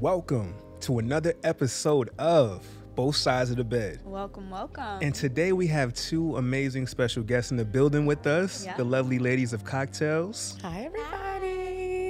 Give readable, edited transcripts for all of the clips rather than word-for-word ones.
Welcome to another episode of Both Sides of the Bed. Welcome, welcome. And today we have two amazing special guests in the building with us, the lovely ladies of Cocktales. Hi, everybody.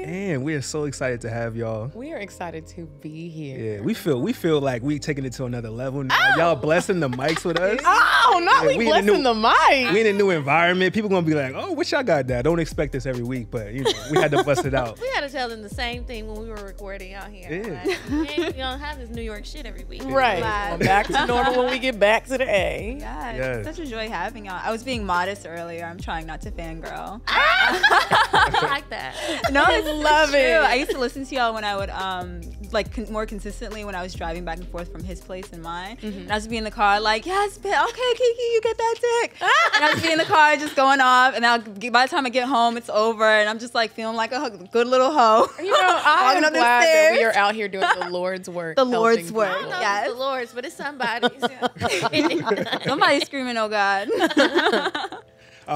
And we are so excited to have y'all. We are excited to be here. Yeah, we feel like we taking it to another level now. Y'all blessing the mics with us. Oh, not we blessing the mic. We in a new environment. People gonna be like, oh, what y'all got that? Don't expect this every week, but you know, we had to bust it out. We had to tell them the same thing when we were recording out here. Yeah. Like, we don't have this New York shit every week. Right. Well, back to normal when we get back to the A. Yes. Such a joy having y'all. I was being modest earlier. I'm trying not to fangirl. I like that. No, I love it. I used to listen to y'all when I would more consistently when I was driving back and forth from his place and mine. Mm-hmm. And I was be in the car like, yes, okay, Kiki, you get that dick. And I was be in the car just going off. And by the time I get home, it's over. And I'm just like feeling like a good little hoe. You know, I'm glad that we are out here doing the Lord's work. The Lord's work. I don't know if it's the Lord's, but it's somebody's. Somebody's screaming, oh God.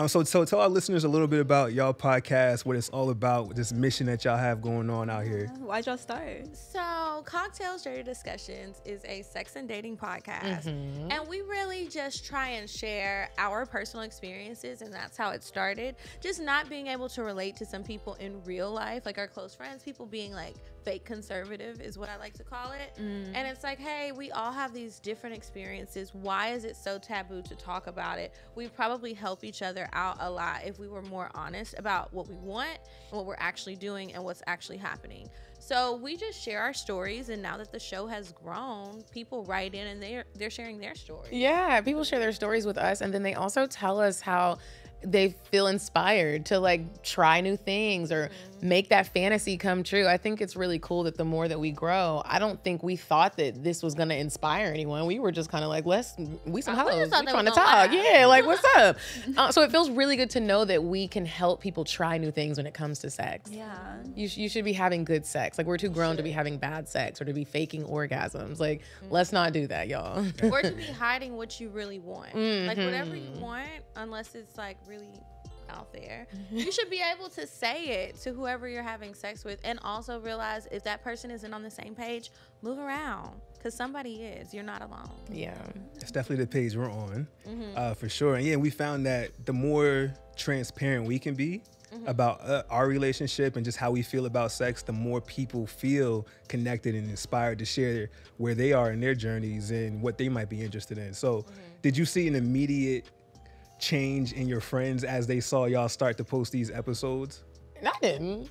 So tell our listeners a little bit about y'all podcast, what it's all about, this mission that y'all have going on out here. Why'd y'all start? So Cocktales Dirty Discussions is a sex and dating podcast. Mm-hmm. And we really just try and share our personal experiences, and that's how it started. Just not being able to relate to some people in real life, like our close friends, people being like fake conservative is what I like to call it. Mm. And it's like, hey, we all have these different experiences. Why is it so taboo to talk about it? We probably help each other out a lot if we were more honest about what we want and what we're actually doing and what's actually happening. So we just share our stories, and now that the show has grown, people write in and they're sharing their stories. Yeah, people share their stories with us, and then they also tell us how they feel inspired to like try new things or make that fantasy come true. I think it's really cool that the more that we grow, I don't think we thought that this was going to inspire anyone. We were just kind of like, we some hoes. We're trying to talk. Yeah, like what's up? So it feels really good to know that we can help people try new things when it comes to sex. Yeah. You should be having good sex. Like we're too grown to be having bad sex or to be faking orgasms. Like let's not do that, y'all. Or to be hiding what you really want. Like whatever you want, unless it's like really out there, you should be able to say it to whoever you're having sex with, and also realize if that person isn't on the same page, move around, because somebody is. You're not alone. Yeah, it's definitely the page we're on, for sure. And yeah, we found that the more transparent we can be about our relationship and just how we feel about sex, the more people feel connected and inspired to share where they are in their journeys and what they might be interested in. So did you see an immediate change in your friends as they saw y'all start to post these episodes? I didn't.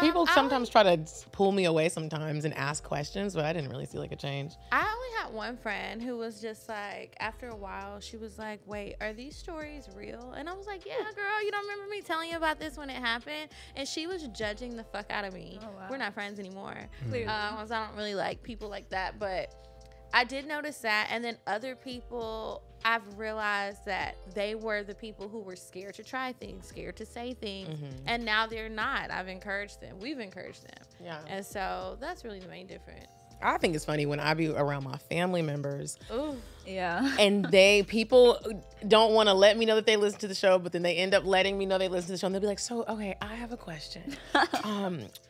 People sometimes try to pull me away sometimes and ask questions, but I didn't really see like a change. I only had one friend who was just like, after a while, she was like, wait, are these stories real? And I was like, yeah, girl, you don't remember me telling you about this when it happened? And she was judging the fuck out of me. Oh, wow. We're not friends anymore. Clearly. I don't really like people like that, but I did notice that. And then other people, I've realized that they were the people who were scared to try things, scared to say things, and now they're not. I've encouraged them. We've encouraged them. Yeah. And so that's really the main difference. I think it's funny when I be around my family members. Ooh. Yeah. And people don't want to let me know that they listen to the show, but then they end up letting me know they listen to the show, and they'll be like, so, okay, I have a question.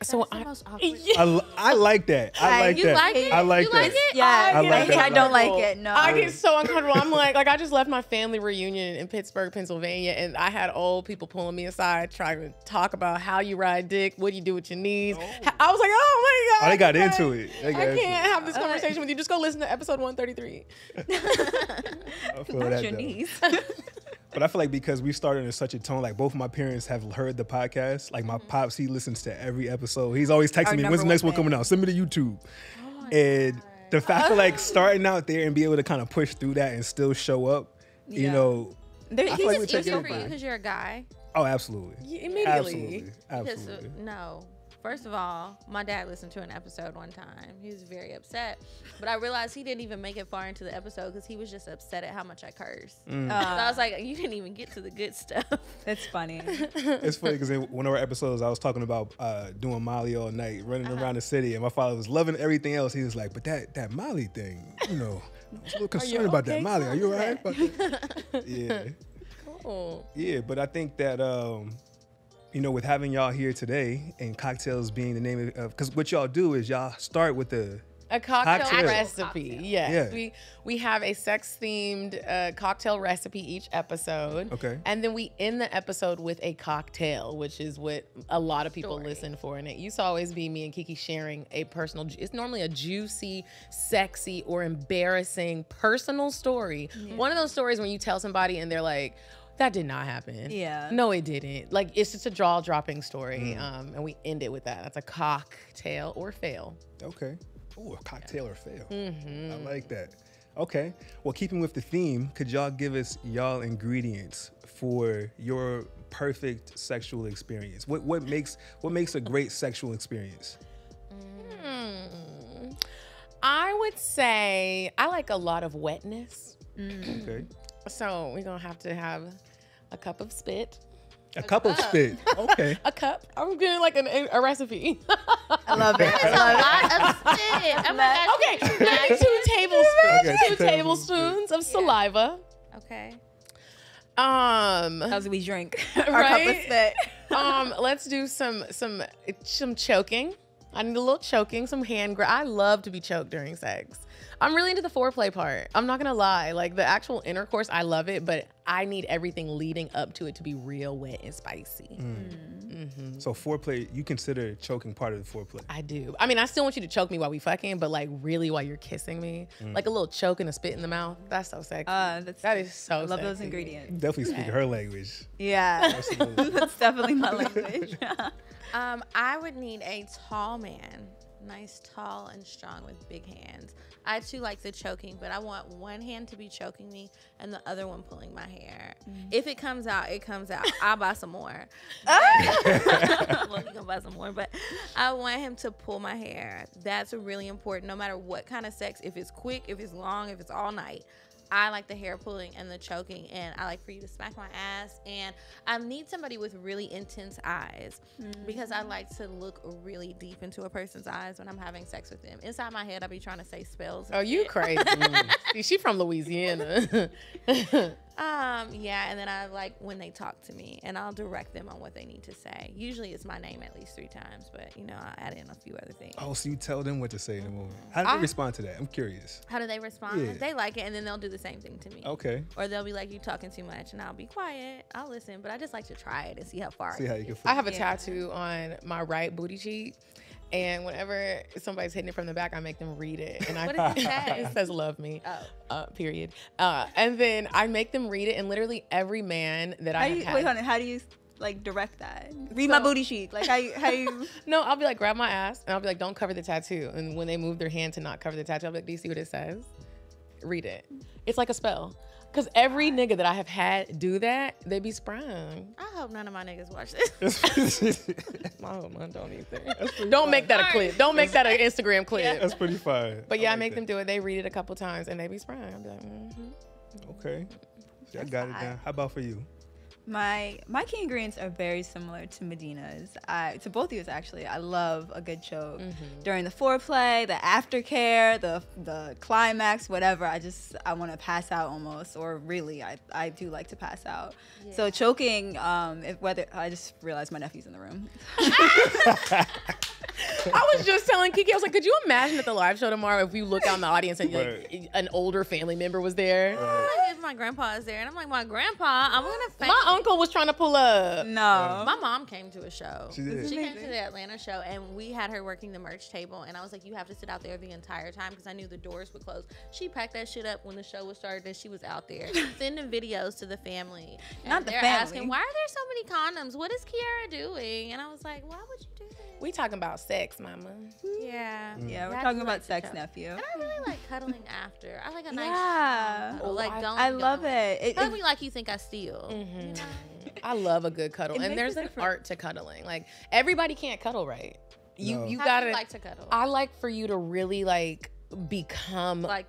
So I like that. I like you that. Like it? I like you that. Like it? Yeah. I like that. I don't like it. No. I get so uncomfortable. I'm like I just left my family reunion in Pittsburgh, Pennsylvania, and I had old people pulling me aside trying to talk about how you ride dick, what do you do with your knees. I was like, oh my God. Oh, they got into it. I can't have this conversation with you. Just go listen to episode 133. I feel Not that your though. knees. But I feel like because we started in such a tone, like both of my parents have heard the podcast. Like my pops, he listens to every episode. He's always texting me, when's the next one coming out? Send me to YouTube. And the fact of like starting out there and be able to kind of push through that and still show up, you know. I feel like it's easier for you because you're a guy. Oh, absolutely. Yeah, immediately. Absolutely. No. First of all, my dad listened to an episode one time. He was very upset. But I realized he didn't even make it far into the episode because he was just upset at how much I cursed. So I was like, you didn't even get to the good stuff. That's funny. It's funny because in one of our episodes, I was talking about doing Molly all night, running around the city. And my father was loving everything else. He was like, but that Molly thing, you know, I was a little concerned about that. Molly, are you all right about that? Yeah. Cool. Yeah, but I think that... you know, with having y'all here today and Cocktales being the name of, because what y'all do is y'all start with a cocktail Cocktail. recipe. Yes. Yeah. We have a sex-themed cocktail recipe each episode. Okay. And then we end the episode with a cocktail, which is what a lot of people listen for. And it used to always be me and Kiki sharing a personal, it's normally a juicy, sexy, or embarrassing personal story. One of those stories when you tell somebody and they're like, that did not happen. Yeah. No, it didn't. Like, it's just a jaw-dropping story. And we end it with that. That's a cocktail or fail. Okay. Oh, a cocktail or fail. I like that. Okay. Well, keeping with the theme, could y'all give us y'all ingredients for your perfect sexual experience? What makes a great sexual experience? I would say I like a lot of wetness. Okay. So we're gonna have to have a cup of spit. A cup of spit. Okay. A cup. I'm getting like a recipe. I love it. That's a lot of shit. Oh my gosh. Okay, maybe 2 tablespoons. Okay, 2 tablespoons of saliva. Okay. As we drink our cup of Right? spit. Let's do some choking. I need a little choking, some hand grab. I love to be choked during sex. I'm really into the foreplay part. I'm not gonna lie. Like the actual intercourse, I love it, but I need everything leading up to it to be real wet and spicy. So foreplay, you consider choking part of the foreplay? I do. I mean, I still want you to choke me while we fucking, but like really while you're kissing me, like a little choke and a spit in the mouth. That's so sexy. That is so. I love those sexy. ingredients. Definitely speak her language. Yeah. Absolutely. That's definitely my language. I would need a tall man, nice, tall, and strong with big hands. I too like the choking, but I want one hand to be choking me and the other one pulling my hair. If it comes out, it comes out. I'll buy some more. Well, you gonna buy some more, but I want him to pull my hair. That's really important. No matter what kind of sex, if it's quick, if it's long, if it's all night. I like the hair pulling and the choking, and I like for you to smack my ass. And I need somebody with really intense eyes because I like to look really deep into a person's eyes when I'm having sex with them. Inside my head, I'll be trying to say spells. Oh, you crazy. See, she from Louisiana. Yeah, and then I like when they talk to me, and I'll direct them on what they need to say. Usually it's my name at least 3 times, but you know, I add in a few other things. Oh, so you tell them what to say in the moment. How do they respond to that? I'm curious. How do they respond? Yeah. They like it, and then they'll do the same thing to me. Okay. Or they'll be like, you talking too much, and I'll be quiet. I'll listen, but I just like to try it and see how far. See how you can I have a tattoo on my right booty cheek. And whenever somebody's hitting it from the back, I make them read it. And What does it say? It says "love me," Oh. period. And then I make them read it, and literally every man that I have had. Wait, hold on. How do you like direct that? Read my booty cheek. Like how you? No, I'll be like, grab my ass, and I'll be like, don't cover the tattoo. And when they move their hand to not cover the tattoo, I'll be like, do you see what it says? Read it. It's like a spell. Because every nigga that I have had do that, they be sprung. I hope none of my niggas watch this. I hope mine don't either. Don't make that a clip. Don't make that an Instagram clip. That's pretty fine. But yeah, I like make that. them do it. They read it a couple times and they be sprung. I'll be like, Okay. See, I got it down. How about for you? My key ingredients are very similar to Medina's. To both of you actually. I love a good choke during the foreplay, the aftercare, the climax, whatever. I want to pass out almost, or really, I do like to pass out. Yeah. So choking, I just realized my nephew's in the room. I was just telling Kiki, I was like, could you imagine at the live show tomorrow if you look out in the audience and like, an older family member was there? If my grandpa is there, and I'm like, my grandpa, I'm gonna faint. My uncle was trying to pull up. No. My mom came to a show. She did. She came to the Atlanta show, and we had her working the merch table, and I was like, you have to sit out there the entire time because I knew the doors would close. She packed that shit up when the show was started, and she was out there sending videos to the family. And Not the they're family. asking, why are there so many condoms? What is Kiara doing? And I was like, why would you do that? We talking about sex, mama. Yeah. Yeah, we're That's talking like about the sex, show. nephew. And I really like cuddling after. I like a nice Yeah. cuddle. Like, don't. I love it. Hug me like you think I steal. You know? I love a good cuddle. It And makes there's a an difference. art to cuddling. Like everybody can't cuddle right. You No. you How do gotta you like to cuddle? I like for you to really like become Like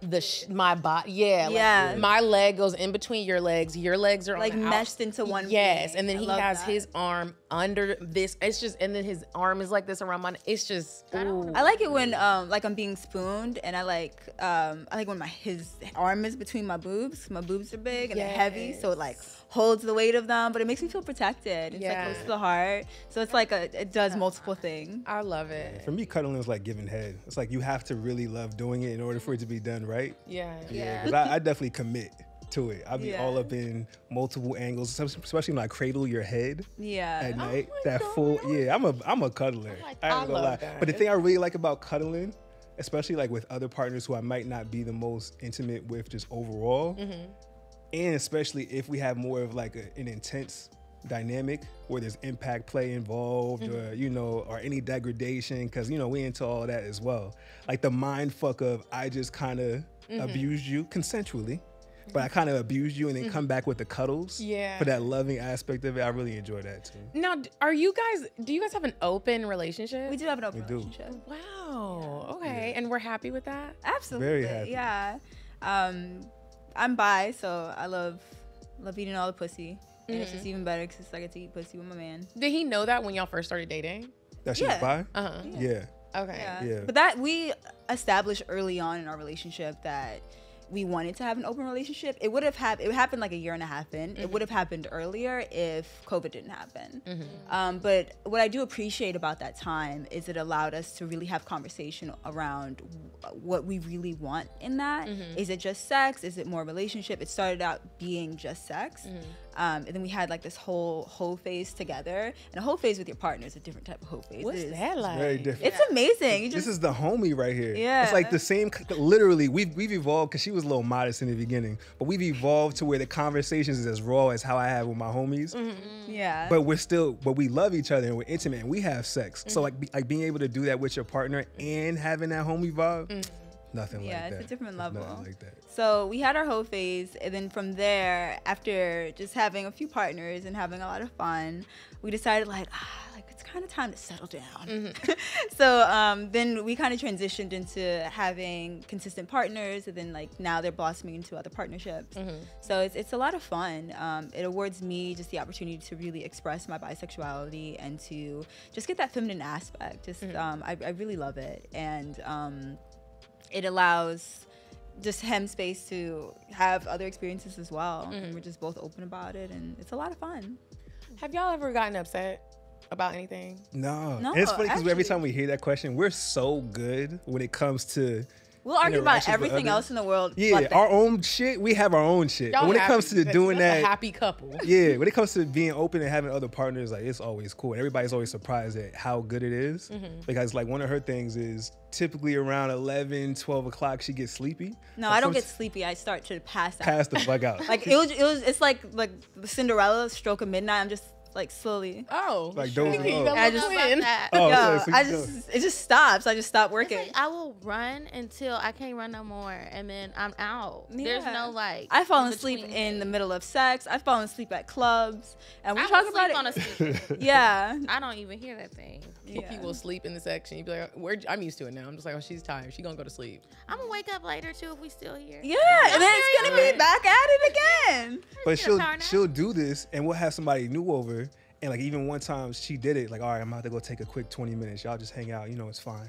my body. Yeah. Yeah. Like my leg goes in between your legs. Your legs are Like on the meshed into one Yes. being. And then I he love has that. his arm under this. It's just, and then his arm is like this around mine. It's just, ooh. I like it when like I'm being spooned, and I like when his arm is between my boobs. My boobs are big and they're heavy, so it like holds the weight of them, but it makes me feel protected. It's like close to the heart, so it's like it does multiple things. I love it. For me, cuddling is like giving head. It's like you have to really love doing it in order for it to be done right. Yeah. Because I definitely commit to it. I'll be all up in multiple angles, especially when I cradle your head at night. That full, I'm a cuddler. I ain't gonna lie. that. But the thing I really like about cuddling, especially like with other partners who I might not be the most intimate with just overall, and especially if we have more of like an intense dynamic where there's impact play involved, or or any degradation, because we into all that as well. Like the mind fuck of I just kind of abused you consensually, but I kind of abused you and then come back with the cuddles. Yeah. For that loving aspect of it, I really enjoy that too. Now, do you guys have an open relationship? We do have an open relationship. Wow. Okay. And we're happy with that? Absolutely. Very happy. Yeah. I'm bi, so I love eating all the pussy. And it's just even better because I get to eat pussy with my man. Did he know that when y'all first started dating? That she was bi? Yeah. Okay. Yeah. But that we established early on in our relationship that we wanted to have an open relationship. It happened like a year and a half in. It would have happened earlier if COVID didn't happen. But what I do appreciate about that time is it allowed us to really have conversation around what we really want in that. Is it just sex? Is it more relationship? It started out being just sex. And then we had like this whole phase together. And a whole phase with your partner is a different type of whole phase. What's that like? Very different. It's amazing. This is the homie right here. Yeah. It's like the same, literally, we've evolved, because she was a little modest in the beginning, but we've evolved to where the conversations is as raw as how I have with my homies. Yeah. But we love each other and we're intimate and we have sex. So like being able to do that with your partner and having that homie vibe, nothing like that. Yeah, it's a different level. Nothing like that. So we had our whole phase, and then from there, after just having a few partners and having a lot of fun, we decided like it's kind of time to settle down. So then we kind of transitioned into having consistent partners, and then like now they're blossoming into other partnerships. So it's a lot of fun. It awards me just the opportunity to really express my bisexuality and to just get that feminine aspect. Just I really love it, and it allows just him space to have other experiences as well. We're just both open about it, and it's a lot lot. Have y'all ever gotten upset about anything? No. And it's funny because every time we hear that question, we're so good when it comes to we'll argue about everything else in the world. Yeah, our own shit. We have our own shit. Y'all but when it comes to doing that, a happy couple. Yeah, when it comes to being open and having other partners, like it's always cool. And everybody's always surprised at how good it is. Because like one of her things is typically around 11, 12 o'clock she gets sleepy. No, I don't get sleepy. I start to pass out. Pass the fuck out. Like it's like the Cinderella stroke of midnight. I'm just like slowly. Oh, like those. I just it just stops. I just stop working. Like I will run until I can't run no more, and then I'm out. There's no like. I've fallen asleep in the middle of sex. I've fallen asleep at clubs, and we talk about it. On a sleep. Yeah, I don't even hear that thing. Kiki will sleep in the section. You'd be like, I'm used to it now. I'm just like, oh, she's tired. She's gonna go to sleep. I'm gonna wake up later too if we still here. Yeah, and then it's gonna be back at it again. But she'll do this, and we'll have somebody new over. And like even one time she did it, like, all right, I'm about to go take a quick 20 minutes. Y'all just hang out, it's fine.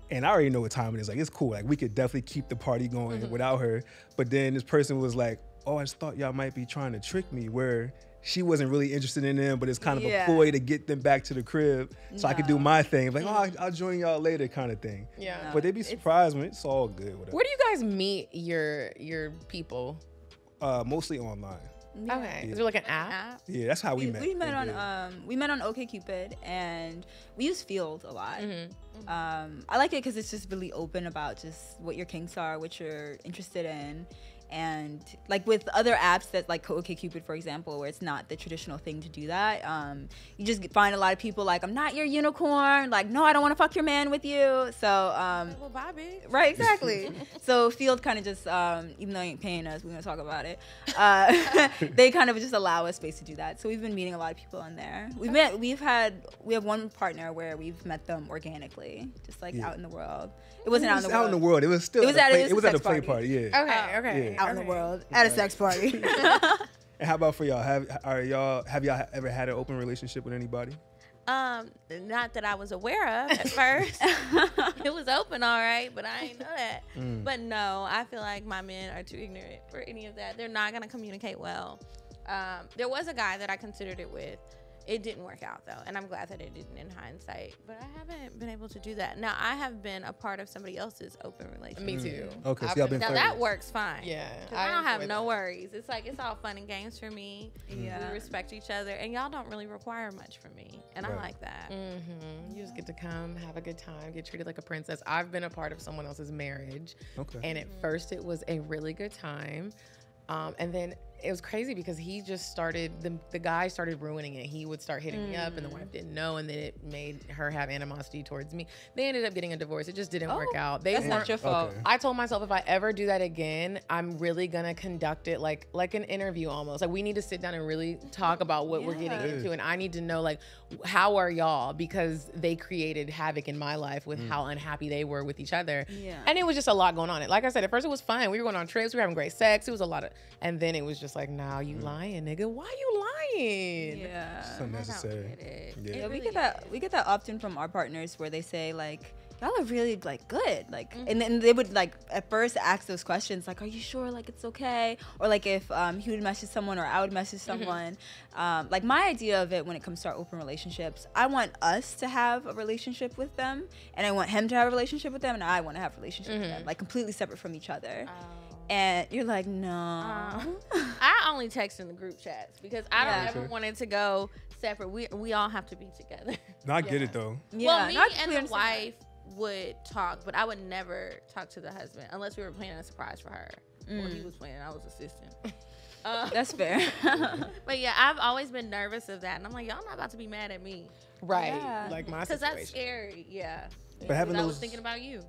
And I already know what time it is. Like, it's cool. Like, we could definitely keep the party going without her. But then this person was like, oh, I just thought y'all might be trying to trick me, where she wasn't really interested in them, but it's kind of a ploy to get them back to the crib so I could do my thing. Like, oh, I'll join y'all later kind of thing. Yeah. But they'd be surprised when it's all good. Whatever. Where do you guys meet your people? Mostly online. Yeah. Okay. Is there like an app? Yeah, that's how we met. We met on OkCupid, and we use Field a lot. I like it because it's just really open about just what your kinks are, what you're interested in. And like with other apps that like OkCupid, for example, where it's not the traditional thing to do that, you just find a lot of people like, I'm not your unicorn, like, no, I don't want to fuck your man with you. So well, bye, bitch. right, exactly. So Field kind of just even though they ain't paying us, we're gonna talk about it, they kind of just allow us space to do that. So we've been meeting a lot of people on there. We have one partner where we've met them organically, just like out in the world. It wasn't out in the world. Out in the world. It was still. It was at a play party. Yeah. Okay. Out in the world at a sex party. And how about for y'all? Have y'all ever had an open relationship with anybody? Not that I was aware of at first. It was open, all right, but I didn't know that. But no, I feel like my men are too ignorant for any of that. They're not gonna communicate well. There was a guy that I considered it with. It didn't work out though, and I'm glad that it didn't in hindsight. But I haven't been able to do that. Now I have been a part of somebody else's open relationship. Me too. Okay, so y'all been Now flirting. that works fine. Yeah, I don't have enjoy no that. worries. It's like it's all fun and games for me. Yeah. We respect each other, and y'all don't really require much from me, and I Right. like that. You just get to come, have a good time, get treated like a princess. I've been a part of someone else's marriage. Okay. And at first it was a really good time. And then it was crazy because he just started, the guy started ruining it. He would start hitting me up and the wife didn't know, and then it made her have animosity towards me. They ended up getting a divorce. It just didn't work out. They That's not weren't- your fault. Okay. I told myself if I ever do that again, I'm really gonna conduct it like an interview almost. Like we need to sit down and really talk about what we're getting into, and I need to know like how are y'all, because they created havoc in my life with how unhappy they were with each other. Yeah. And it was just a lot going on. Like I said, at first it was fun. We were going on trips, we were having great sex. It was a lot of, and then it was just like, nah, you lying, nigga. Why you lying? Yeah. It's I don't unnecessary. get it. Yeah. It Yeah, we really get that. We get that often from our partners, where they say like, "Y'all are really like good," like, and then they would like at first ask those questions, like, "Are you sure? Like, it's okay?" Or like if he would message someone or I would message someone. Like my idea of it when it comes to our open relationships, I want us to have a relationship with them, and I want him to have a relationship with them, and I want to have a relationship with them, like completely separate from each other. And you're like, no. I only text in the group chats because I don't Yeah. ever want it to go separate. We all have to be together. No, I get it though. Yeah, Well, me no, I and completely the understand wife would talk, but I would never talk to the husband unless we were planning a surprise for her. Well, he was planning, I was assisting. that. That's fair. But yeah, I've always been nervous of that, and I'm like, y'all not about to be mad at me Right. Yeah. Like my because situation. that's scary. Yeah. But having I was those, thinking about you.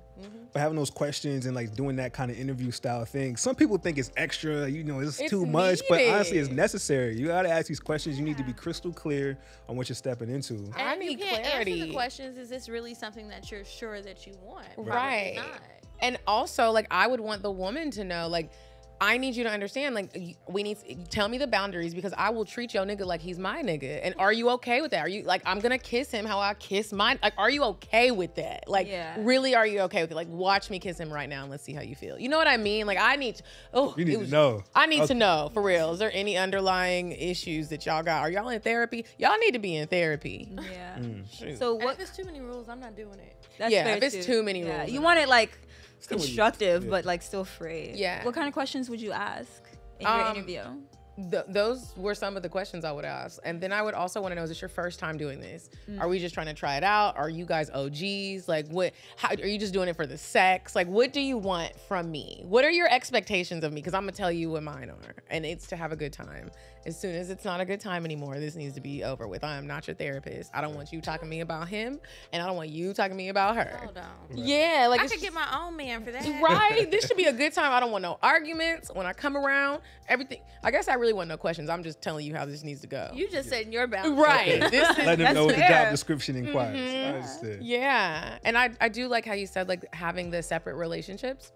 but having those questions and like doing that kind of interview style thing, some people think it's extra. You know, it's too much. But honestly, it's needed. necessary. You got to ask these questions. You need to be crystal clear on what you're stepping into. I And you need can't answer clarity. the questions. Is this really something that you're sure that you want? Probably Right. not. And also, like, I would want the woman to know, like, I need you to understand, like, we need tell me the boundaries, because I will treat your nigga like he's my nigga. And are you okay with that? Are you like, I'm gonna kiss him how I kiss mine? Like, are you okay with that? Like, Yeah. really, are you okay with it? Like, watch me kiss him right now and let's see how you feel. You know what I mean? Like, I need to, You need to know. I need Okay. to know, for real. Is there any underlying issues that y'all got? Are y'all in therapy? Y'all need to be in therapy. Yeah. Shoot. So And what? if it's too many rules, I'm not doing it. That's Yeah, fair if it's too many rules, You then- want it like Still constructive, yeah. but like still free. Yeah. What kind of questions would you ask in your interview? Those were some of the questions I would ask. And then I would also want to know, is this your first time doing this? Are we just trying to try it out? Are you guys OGs? Like, how are you just doing it for the sex? Like, what do you want from me? What are your expectations of me? Because I'm going to tell you what mine are. And it's to have a good time. As soon as it's not a good time anymore, this needs to be over with. I am not your therapist. I don't want you talking to me about him, and I don't want you talking to me about her. Hold on. Yeah, like I it's could get my own man for that. right. This should be a good time. I don't want no arguments when I come around. Everything. I guess I really want no questions. I'm just telling you how this needs to go. You just setting your boundaries. right. This is Let them That's know what the fair. job description inquires. I understand. yeah. And I do like how you said, like, having the separate relationships.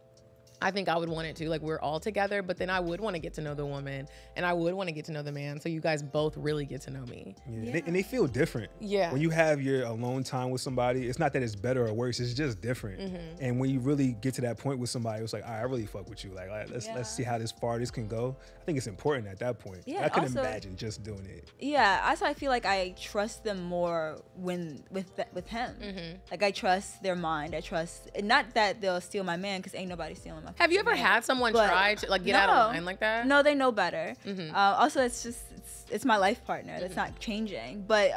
I think I would want it too. Like, we're all together, but then I would want to get to know the woman and I would want to get to know the man. So you guys both really get to know me. Yeah. And they feel different. Yeah. When you have your alone time with somebody, it's not that it's better or worse. It's just different. And when you really get to that point with somebody, it's like, all right, I really fuck with you. Like, let's see how far this can go. I think it's important at that point. Yeah, I couldn't also- imagine just doing it. Yeah, also I feel like I trust them more when with him. Like I trust their mind. I trust, not that they'll steal my man, because ain't nobody stealing my. Have you ever man. had someone But- try to like get out of line like that? No, they know better. Also, it's my life partner. That's not changing. But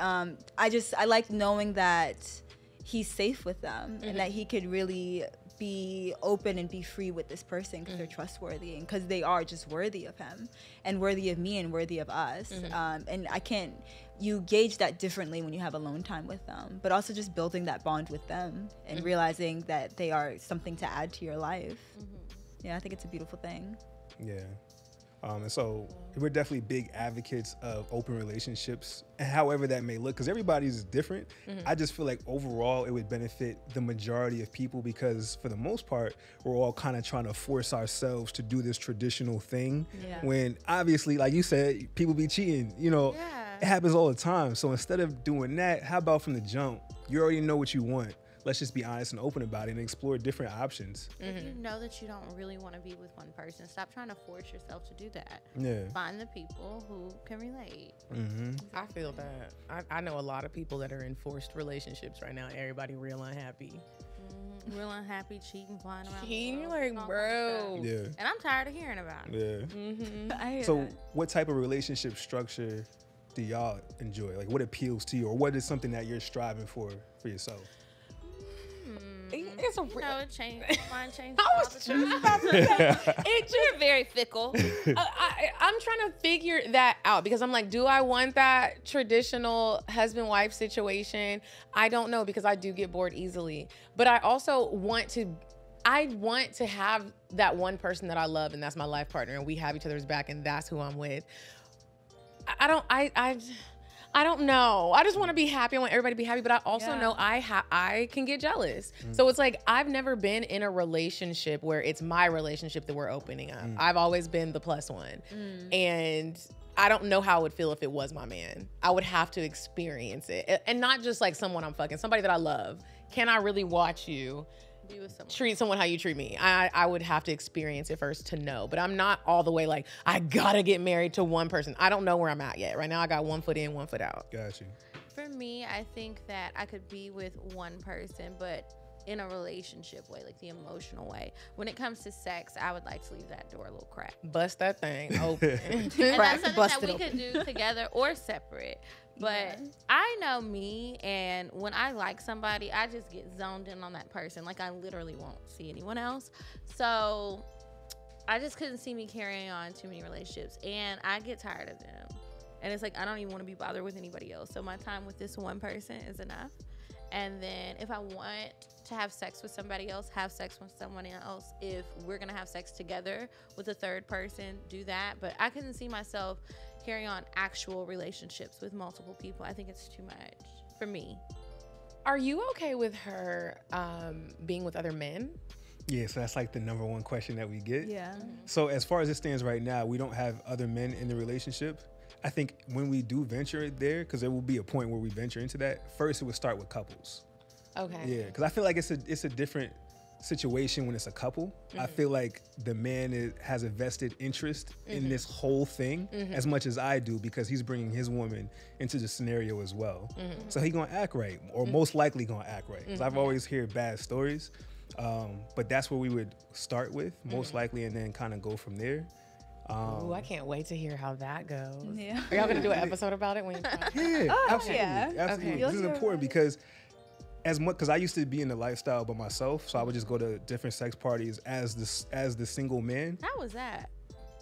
I like knowing that he's safe with them and that he could really be open and be free with this person because they're trustworthy and because they are just worthy of him and worthy of me and worthy of us. And you gauge that differently when you have alone time with them, but also just building that bond with them and realizing that they are something to add to your life. Yeah, I think it's a beautiful thing. Yeah. And so we're definitely big advocates of open relationships, and however that may look, because everybody's different. I just feel like overall it would benefit the majority of people, because for the most part, we're all kind of trying to force ourselves to do this traditional thing. When obviously, like you said, people be cheating, you know, it happens all the time. So instead of doing that, how about from the jump, you already know what you want. Let's just be honest and open about it and explore different options. If you know that you don't really want to be with one person, stop trying to force yourself to do that. Find the people who can relate. I feel that. I know a lot of people that are in forced relationships right now. Everybody real unhappy. Real unhappy, cheating, flying around. You're like, bro. Yeah. And I'm tired of hearing about it. Yeah. So what type of relationship structure do y'all enjoy? Like, what appeals to you, or what is something that you're striving for yourself? It's a real. It changed. Mine changed. I was just about to say, You're very fickle. I'm trying to figure that out, because I'm like, do I want that traditional husband-wife situation? I don't know, because I do get bored easily. But I also want to have that one person that I love, and that's my life partner, and we have each other's back, and that's who I'm with. I don't know. I just want to be happy. I want everybody to be happy, but I also know I can get jealous. So it's like, I've never been in a relationship where it's my relationship that we're opening up. I've always been the plus one. And I don't know how it would feel if it was my man. I would have to experience it. And not just like someone I'm fucking, somebody that I love. Can I really watch you Be with someone. treat someone how you treat me? I would have to experience it first to know. But I'm not all the way like, I gotta get married to one person. I don't know where I'm at yet. Right now, I got 1 foot in, 1 foot out. Got you. For me, I think that I could be with one person, but in a relationship way, like the emotional way. When it comes to sex, I would like to leave that door a little cracked. Bust that thing open. And that's something that we could do together or separate. But I know me, and when I like somebody, I just get zoned in on that person. Like, I literally won't see anyone else. So I just couldn't see me carrying on too many relationships, and I get tired of them. And it's like, I don't even want to be bothered with anybody else. So my time with this one person is enough. And then if I want to have sex with somebody else, have sex with someone else. If we're going to have sex together with a third person, do that. But I couldn't see myself carrying on actual relationships with multiple people. I think it's too much for me. Are you okay with her being with other men? Yeah, so that's like the number one question that we get. Yeah. So as far as it stands right now, we don't have other men in the relationship. I think when we do venture there, because there will be a point where we venture into that, first it would start with couples. Okay. Yeah, because I feel like it's a different situation when it's a couple. I feel like the man has a vested interest in this whole thing as much as I do, because he's bringing his woman into the scenario as well. So he gonna act right, or most likely gonna act right. Because I've always heard bad stories, but that's where we would start with, most likely, and then kind of go from there. Ooh, I can't wait to hear how that goes. Yeah. Are y'all gonna do an episode about it when you Yeah, absolutely. yeah. Absolutely. Okay. This is important because because I used to be in the lifestyle by myself, so I would just go to different sex parties as the single man. How was that?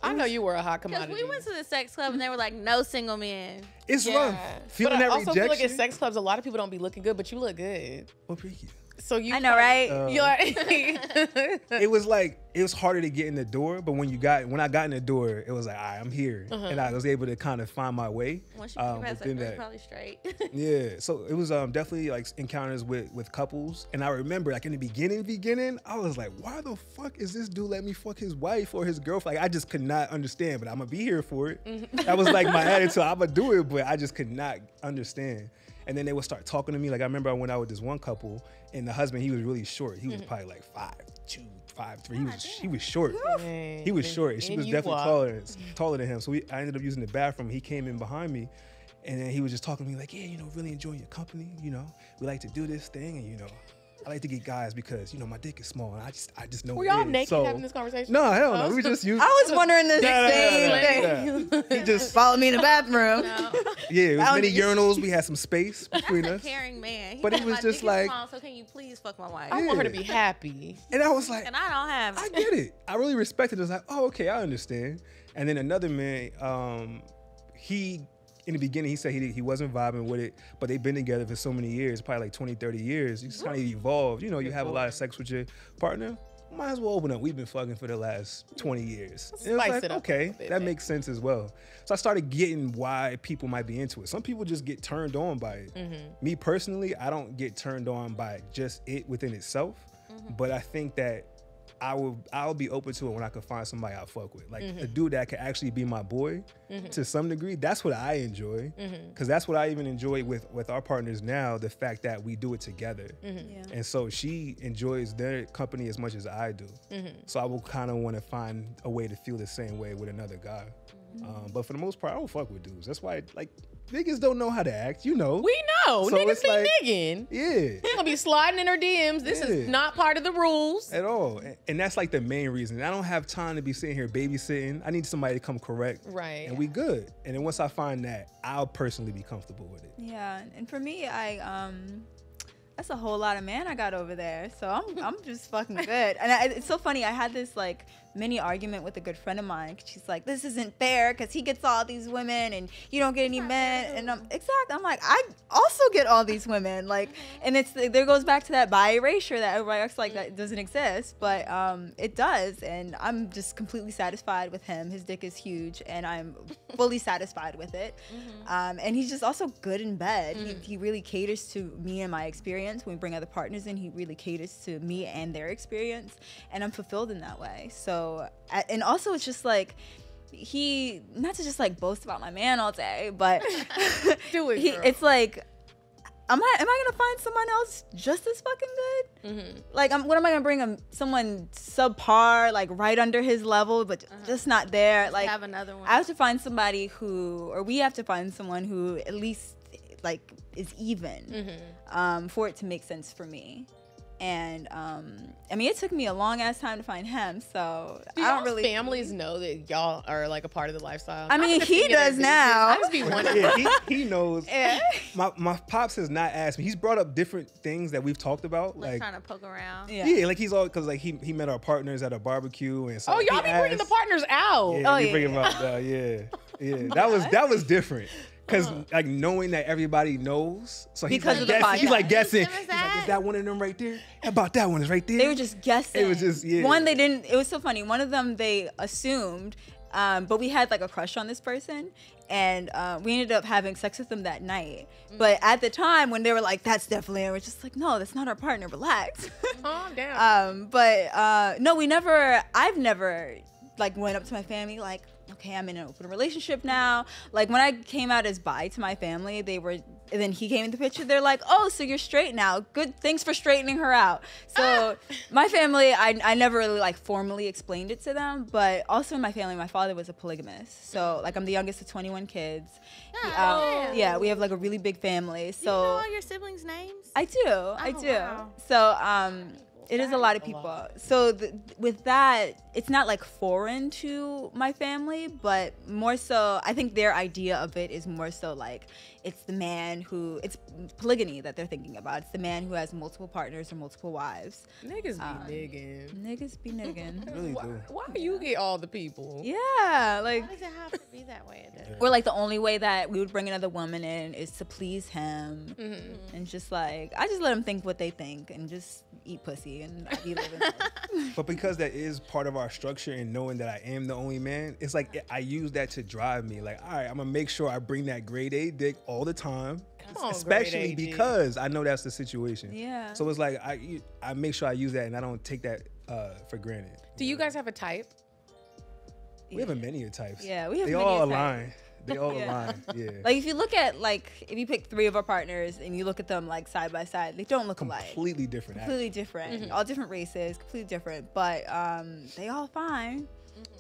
I know you were a hot Because commodity. we went to the sex club and they were like, no single men. It's rough. Feeling but that I also rejection. feel like at sex clubs, a lot of people don't be looking good, but you look good. Well, thank you. So you, I know, right? You're like, It was harder to get in the door, but when I got in the door, it was like, all right, I'm here, and I was able to kind of find my way. Once you get past within that, that. probably straight. Yeah, so it was definitely like encounters with couples, and I remember like in the beginning, I was like, why the fuck is this dude let me fuck his wife or his girlfriend? Like, I just could not understand, but I'm gonna be here for it. That was like my attitude. I'm gonna do it, but I just could not understand. And then they would start talking to me. Like, I remember I went out with this one couple, and the husband, he was really short. He was probably like 5'2", 5'3". He was short. He was short. She was definitely taller than him. So I ended up using the bathroom. He came in behind me, and then he was just talking to me like, yeah, really enjoying your company. We like to do this thing, and I like to get guys because my dick is small, and I just know. were y'all naked having this conversation? No, hell no. We just used. I was wondering the same thing. He just Follow me in the bathroom. yeah. It was many urinals. We had some space between That's us. a caring man. But it was "My just dick is like- small, so can you please fuck my wife? I want her to be happy. And I was like, And I don't have I it. get it. I really respected it. I was like, oh, okay, I understand. And then another man, in the beginning, he said he wasn't vibing with it, but they've been together for so many years, probably like 20, 30 years. You just kind of evolved. You have a lot of sex with your partner. might as well open up. We've been fucking for the last 20 years. And it was Spice like, it up okay, a little bit, that babe. makes sense as well. So I started getting why people might be into it. Some people just get turned on by it. Me personally, I don't get turned on by just it within itself. But I think that I'll be open to it when I can find somebody I fuck with. Like a dude that can actually be my boy to some degree. That's what I enjoy. Because that's what I even enjoy with our partners now, the fact that we do it together. Yeah. And so she enjoys their company as much as I do. So I will kind of want to find a way to feel the same way with another guy. But for the most part, I don't fuck with dudes. That's why, like, niggas don't know how to act, you know. We know. So Niggas it's be like- nigging. Yeah. They're gonna be sliding in her DMs. This is Yeah. not part of the rules. At all. And that's like the main reason. I don't have time to be sitting here babysitting. I need somebody to come correct. Right. And we good. And then once I find that, I'll personally be comfortable with it. Yeah, and for me, that's a whole lot of man I got over there. So I'm just fucking good. And it's so funny. I had this like mini argument with a good friend of mine. She's like, "This isn't fair because he gets all these women and you don't get any men." And I'm like, I also get all these women. Like, and there goes back to that bi erasure that everybody acts like that doesn't exist, but it does. And I'm just completely satisfied with him. His dick is huge, and I'm fully satisfied with it. And he's just also good in bed. He really caters to me and my experience. When we bring other partners in, he really caters to me and their experience, and I'm fulfilled in that way. So, and also it's just like, he, not to just like boast about my man all day, but Do it, girl. it's like, am I gonna find someone else just as fucking good? Like, what am I gonna bring him? Someone subpar, like right under his level, but just not there. Like, have another one. I have to find somebody we have to find someone who at least like is even, for it to make sense for me. And I mean, it took me a long ass time to find him, so Do I don't y'all's really. families know that y'all are like a part of the lifestyle? I mean, Not he to get does their now. business. I just be wondering. Yeah, he knows. Yeah. My pops has not asked me. He's brought up different things that we've talked about. like Like, trying to poke around. Yeah. like he's all, because like he met our partners at a barbecue. And so Oh, y'all he be bringing the asked- partners out. Yeah, Oh, we yeah, bring him yeah. out. Yeah. That was different. Because like knowing that everybody knows, so he's Because like of the guessing. He's podcast. like guessing. Whose He's one is like, that? is that one of them right there? How about that one is right there? They were just guessing. It was just, yeah. One, they didn't. It was so funny. One of them they assumed, but we had like a crush on this person, and we ended up having sex with them that night. But at the time, when they were like, "That's definitely," we're just like, "No, that's not our partner. Relax." Calm down. No, I've never like went up to my family like, okay, I'm in an open relationship now. Like when I came out as bi to my family, and then he came in the picture. They're like, oh, so you're straight now. Good, thanks for straightening her out. So my family, I never really like formally explained it to them, but also in my family, my father was a polygamist. So like I'm the youngest of 21 kids. Yeah, we have like a really big family. So Do you know all your siblings' names? I do. I do. wow. So it is a lot of people. So with that, it's not like foreign to my family, but more so, I think their idea of it is more so like it's the man it's polygamy that they're thinking about. It's the man who has multiple partners or multiple wives. Niggas be nigging. Niggas be niggin'. really do. Why do you get all the people? Yeah, like. Why does it have to be that way? Or like the only way that we would bring another woman in is to please him, and just like I just let him think what they think and just eat pussy and I be living. But because that is part of our structure and knowing that I am the only man, it's like I use that to drive me. Like, all right, I'm gonna make sure I bring that grade A dick all the time, on, especially grade A, G. because I know that's the situation. Yeah. So it's like I make sure I use that and I don't take that for granted. Do you guys have a type? We have a many of types. Yeah, we have They many all of types. align. They all Yeah. align. Yeah. Like if you look at if you pick 3 of our partners and you look at them like side by side, they don't look alike. Completely different. Completely different. All different races, completely different, but they all fine.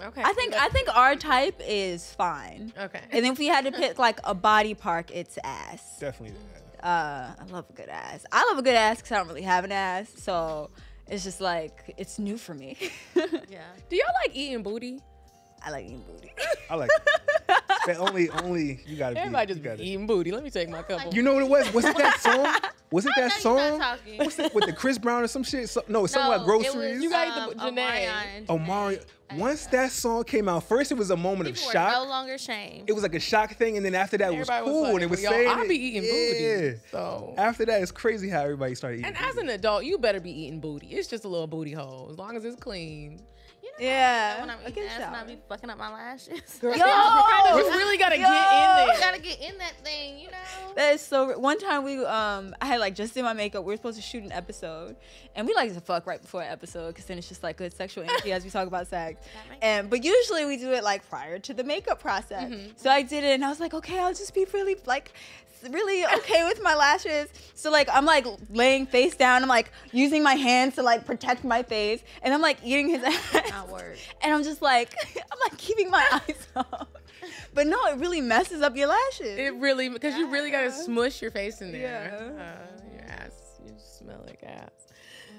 Okay. I think our type is fine. Okay. And then if we had to pick like a body part, it's ass. Definitely. I love a good ass. I love a good ass because I don't really have an ass, so it's just like it's new for me. Yeah. Do y'all like eating booty? I like eating booty. I like that. only you gotta Everybody be. just You gotta. be eating booty. Let me take my couple. You know what it was? Was it that song? Was it that No, you're song? not talking. What's it with the Chris Brown or some shit? No, something about groceries. You gotta eat the Omarion Janae. and Oh, Mario. Once that song came out, first it was a moment People of were shock. no longer shamed. It was like a shock thing, and then after that, it was Everybody cool, like, and it was "Yo, saying, I be eating booty. So After that, it's crazy how everybody started eating. and as an adult, you better be eating booty. It's just a little booty hole, as long as it's clean. You know, Yeah. when I'm A eating good ass and I shower. be fucking up my lashes. Girl, Yo! you really gotta get in You there. gotta get in that thing, you know. That is so. One time I had like just did my makeup. We were supposed to shoot an episode, and we like to fuck right before an episode because then it's just like good sexual energy as we talk about sex. But usually we do it like prior to the makeup process. So I did it, and I was like, okay, I'll just be really okay with my lashes. So like I'm like laying face down. I'm like using my hands to like protect my face, and I'm like eating his ass. Not work. And I'm just like I'm like keeping my eyes off. But no, it really messes up your lashes. It really, because you really gotta smush your face in there. Yeah. Your ass, you smell like ass.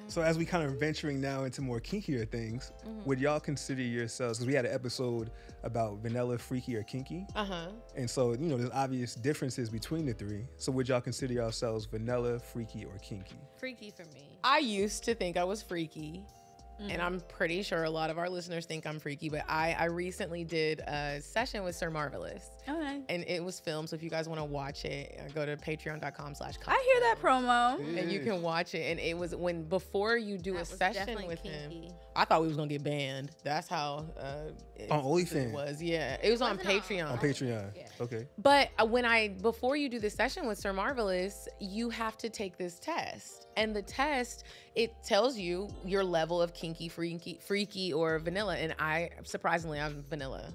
So as we kind of venturing now into more kinkier things, would y'all consider yourselves, because we had an episode about vanilla, freaky, or kinky, and so there's obvious differences between the three. So would y'all consider yourselves vanilla, freaky, or kinky? Freaky for me. I used to think I was freaky. And I'm pretty sure a lot of our listeners think I'm freaky, but I recently did a session with Sir Marvelous. Oh, nice. And it was filmed, so if you guys want to watch it, go to patreon.com/Cocktales. I hear that promo. And you can watch it. And it was before you do a session with him, kinky. I thought we was gonna get banned. That's how On OnlyFans. it was. Yeah, it was on Was it on- Patreon. On Patreon. Yeah. Okay. But before you do the session with Sir Marvelous, you have to take this test. And the test, it tells you your level of kinky, freaky, or vanilla. And surprisingly, I'm vanilla.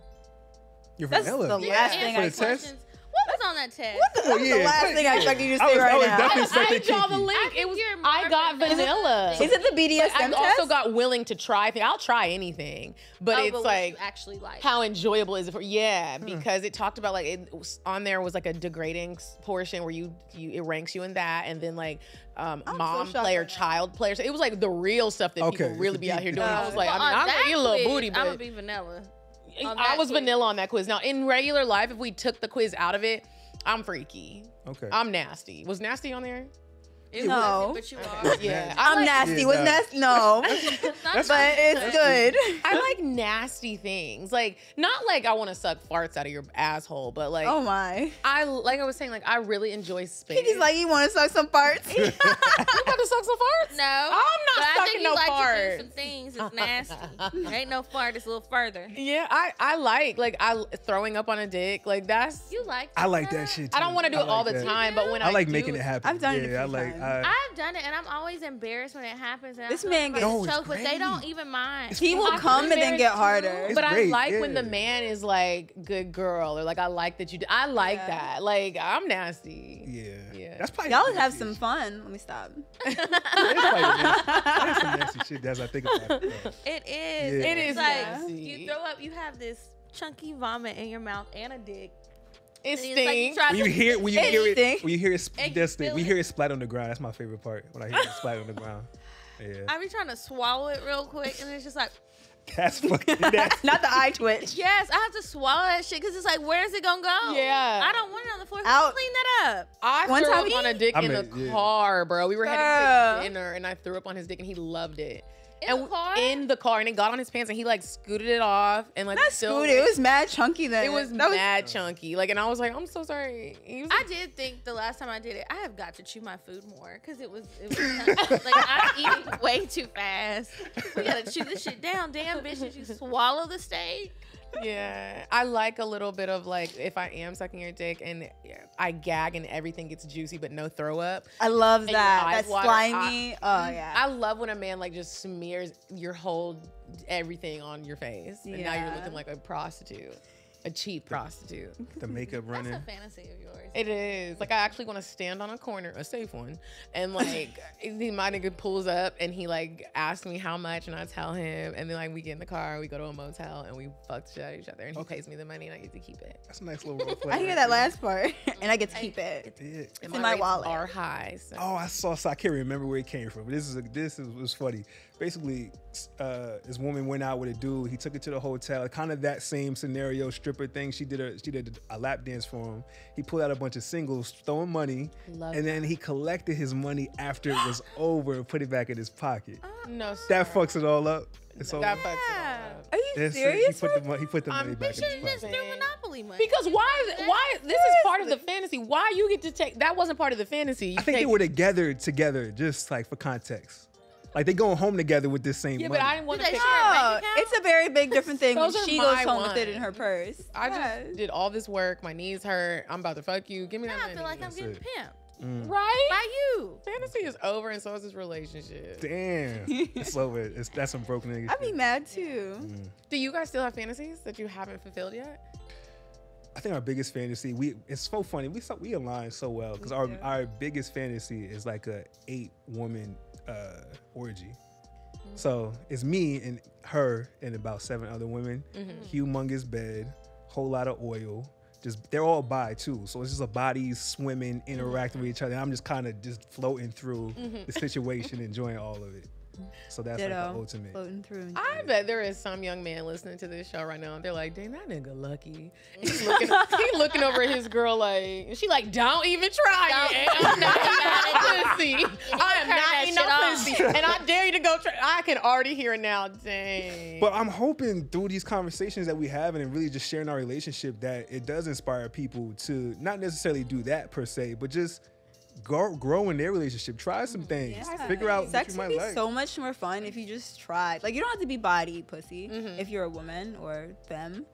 You're That's vanilla. the last thing For I the test? What was on that test? That's the last thing I expected you to I say was right now. definitely I expecting draw the kinky. link. think It was. you're more I got vanilla. vanilla. Is it the BDSM But I test? also got willing to try things. I'll try anything, but it's what like you actually like. how enjoyable is it for? Yeah, because it talked about like on there was like a degrading portion where it ranks you in that, and then like mom shocked player, right now. child player. So it was like the real stuff that Okay, people really it's be out here doing. deep. I was like, Well, I mean, on I'm gonna that eat a little quiz, booty, I'm but gonna be vanilla. On I that was quiz. vanilla on that quiz. Now in regular life, if we took the quiz out of it, I'm freaky. Okay. I'm nasty. Was nasty on there? It No. wasn't, but you are. Yeah, I'm like, nasty. Yeah, Was nah. nasty? No. But it's good. I like nasty things. Like not like I want to suck farts out of your asshole, but like Oh my. I was saying, like I really enjoy space. Kiki's like, you want to suck some parts? you about to suck some farts? No, I'm but not I sucking think no you like to farts. do some things. It's nasty. Ain't no fart. It's a little further. Yeah, I like throwing up on a dick. Like that's You like? I like that shit. I don't want to do it all the time, but when I like do making it happen. I've done it a yeah, I few like. times. I've done it, and I'm always embarrassed when it happens. And This I man feel gets- No, it's choked, but they great. don't even mind. He will I've come been and then there get too. harder. It's But I great, like when yeah. the man is like, good girl, or like, I like that you do. I like Yeah. that. Like, I'm nasty. Yeah. Yeah. That's probably. Y'all nasty have shit. some fun. Let me stop. That's probably nasty. That's some nasty shit as I think about it. though. It is. Yeah. It It's is like nasty. you throw up. You have this chunky vomit in your mouth and a dick. It And it's like you stinks. try When you to- hear when you hear it, And you that's the, feel we it. hear it splat on the ground. That's my favorite part. When I hear it splat on the ground. Yeah. I be trying to swallow it real quick, and it's just like, That's fucking nasty. Not the eye twitch. yes, I have to swallow that shit because it's like, where's it gonna go? Yeah. I don't want it on the floor. Out. Clean that up. I One threw time up on a dick I in mean, the yeah. car, bro. We were heading Girl. to dinner, and I threw up on his dick, and he loved it. In the car? In the car, and it got on his pants, and he like scooted it off, and like Not still, scooted. It was mad chunky then. it was That mad chunky. Like, and I was like, I'm so sorry. He was I did think the last time I did it, I have got to chew my food more because it was like I'm eating way too fast. We gotta chew this shit down. Damn, bitch, did you swallow the steak? Yeah, I like a little bit of like if I am sucking your dick and I gag and everything gets juicy but no throw up. I love And your that. eyes That's water. slimy. Oh yeah. I love when a man like just smears your whole everything on your face, and now you're Yeah. looking like a prostitute, a cheap prostitute. The makeup That's running. a fantasy of yours. It is like I actually want to stand on a corner, a safe one, and like my nigga pulls up and he like asks me how much, and I tell him, and then like we get in the car, we go to a motel, and we fuck the shit out of each other, and he pays me the money, and I get to keep it. That's a nice little role play. I hear that last part, and I get to keep it. Yeah. And in my rates wallet. are high. So. Oh, I can't remember where it came from. But this was funny. Basically, this woman went out with a dude. He took her to the hotel. Kind of that same scenario, stripper thing. She did a lap dance for him. He pulled out a bunch of singles, throwing money, Love and then he collected his money after it was over and put it back in his pocket. No, That sir. fucks it all up. It's over. That fucks Yeah. it up. Are you serious? He put the money back in his Should just pocket. do Monopoly money. Because why this is part of the fantasy. Why you get to take that wasn't part of the fantasy. I think they were together, just like for context. Like they going home together with this same money. but I didn't want to Did they pick share a bank No, account? it's a very big different thing when Those are she goes my home with it ones. in her purse. I just did all this work. My knees hurt. I'm about to fuck you. Give me that Now money. I feel like I'm getting it. pimped right? by you. Fantasy is over, and so is this relationship. Damn, it's over. That's some broken nigga. I'd be shit. mad too. Do you guys still have fantasies that you haven't fulfilled yet? I think our biggest fantasy, it's so funny. We align so well because our biggest fantasy is like a 8-woman orgy. So it's me and her and about 7 other women. Humongous bed, whole lot of oil. Just they're all bi too, so it's just a bodies swimming, interacting with each other. And I'm just kind of just floating through the situation, enjoying all of it. So that's like the ultimate. Floating through. I bet there is some young man listening to this show right now. And they're like, "Dang, that nigga lucky." He's looking over at his girl like, she like, "Don't even try it. I'm not eating no pussy. I am not eating no pussy, and I dare you to go try." I can already hear it now. Dang. But I'm hoping through these conversations that we have and really just sharing our relationship that it does inspire people to not necessarily do that per se, but just grow in their relationship. Try some things. Figure out Sex what would you be might like. so much more fun if you just tried. Like you don't have to be body pussy if you're a woman or femme.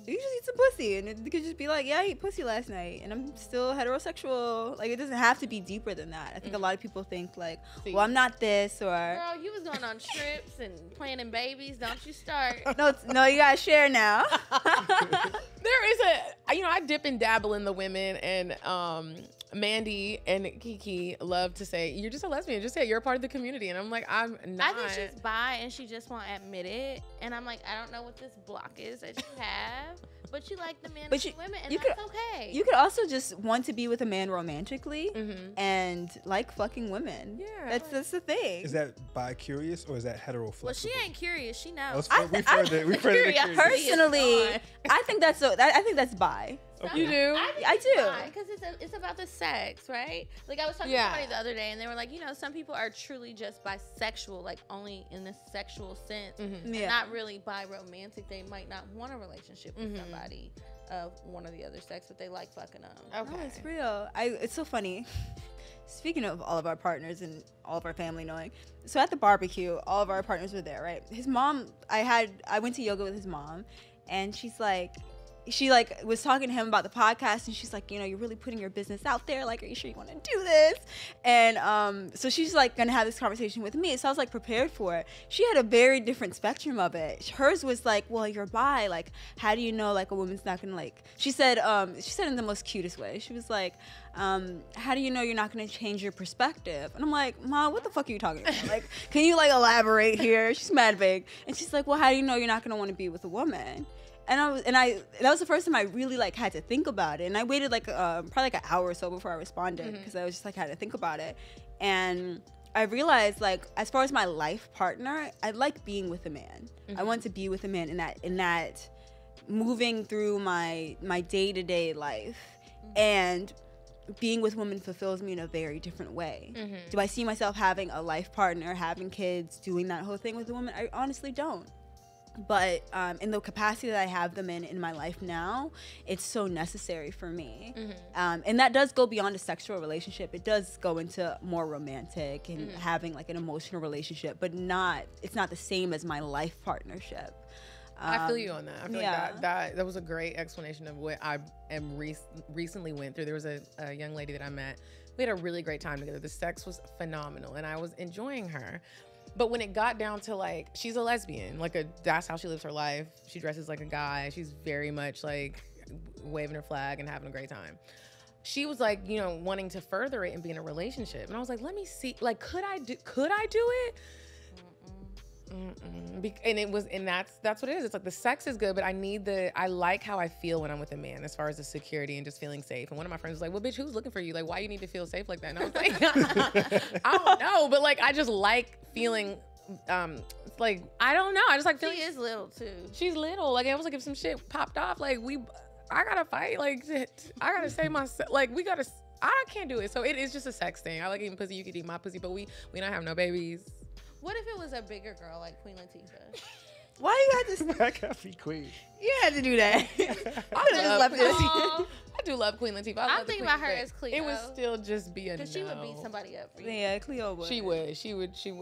You just eat some pussy and it could just be like, yeah, I ate pussy last night and I'm still heterosexual. Like it doesn't have to be deeper than that. I think a lot of people think like, well, I'm not this or Girl, you was going on trips and planning babies. Don't you start. no, you gotta share now. There is I dip and dabble in the women, and Mandy and Kiki love to say, "You're just a lesbian. Just say you're a part of the community." And I'm like, I'm not. I think she's bi and she just won't admit it. And I'm like, I don't know what this block is that you have, but you like the men and the women, and that's okay. You could also just want to be with a man romantically and like fucking women. Yeah. That's the thing. Is that bi-curious or is that hetero Well, flexible? she ain't curious. She knows. We further the curious. Personally, I think that's bi. You do? I do. Because it's about the sex, right? Like I was talking to somebody the other day, and they were like, some people are truly just bisexual, like only in the sexual sense, and not really bi-romantic. They might not want a relationship with somebody of one or the other sex, but they like fucking them. Okay. No, it's real. It's so funny. Speaking of all of our partners and all of our family knowing, so at the barbecue, all of our partners were there, right? His mom, I went to yoga with his mom, and she was talking to him about the podcast, and she's like, you're really putting your business out there. Like, are you sure you want to do this? And so she's like gonna have this conversation with me. So I was like prepared for it. She had a very different spectrum of it. Hers was like, well, you're bi. Like, how do you know like a woman's not gonna like? She said in the most cutest way. She was like, how do you know you're not gonna change your perspective? And I'm like, Ma, what the fuck are you talking about? Like, can you like elaborate here? She's mad big, and she's like, well, how do you know you're not gonna want to be with a woman? And that was the first time I really like had to think about it. And I waited like probably like an hour or so before I responded because I was just like had to think about it. And I realized like as far as my life partner, I like being with a man. I want to be with a man in that moving through my day-to-day life. And being with women fulfills me in a very different way. Do I see myself having a life partner, having kids, doing that whole thing with a woman? I honestly don't. But in the capacity that I have them in my life now, it's so necessary for me. And that does go beyond a sexual relationship. It does go into more romantic and having like an emotional relationship, but it's not the same as my life partnership. I feel you on that. I feel like that was a great explanation of what I recently went through. There was a young lady that I met. We had a really great time together. The sex was phenomenal, and I was enjoying her. But when it got down to like, she's a lesbian, that's how she lives her life. She dresses like a guy. She's very much like waving her flag and having a great time. She was like, wanting to further it and be in a relationship. And I was like, let me see, like, could I do it? And that's what it is. It's like the sex is good, but I like how I feel when I'm with a man as far as the security and just feeling safe. And one of my friends was like, well, bitch, who's looking for you? Like, why you need to feel safe like that? And I was like, I don't know, but like, I just like feeling, like, I don't know. I just like feeling. She is little too. She's little. Like, I was like, if some shit popped off, like I gotta fight. Like, I gotta save myself. Like, I can't do it. So it is just a sex thing. I like eating pussy. You could eat my pussy, but we don't have no babies. What if it was a bigger girl like Queen Latifah? Why you had to? I gotta be queen. You had to do that. I could have just left it. I do love Queen Latifah. I'm thinking about her as Cleo. It would still just be a no. Because she would beat somebody up for you. Yeah, Cleo would. She would.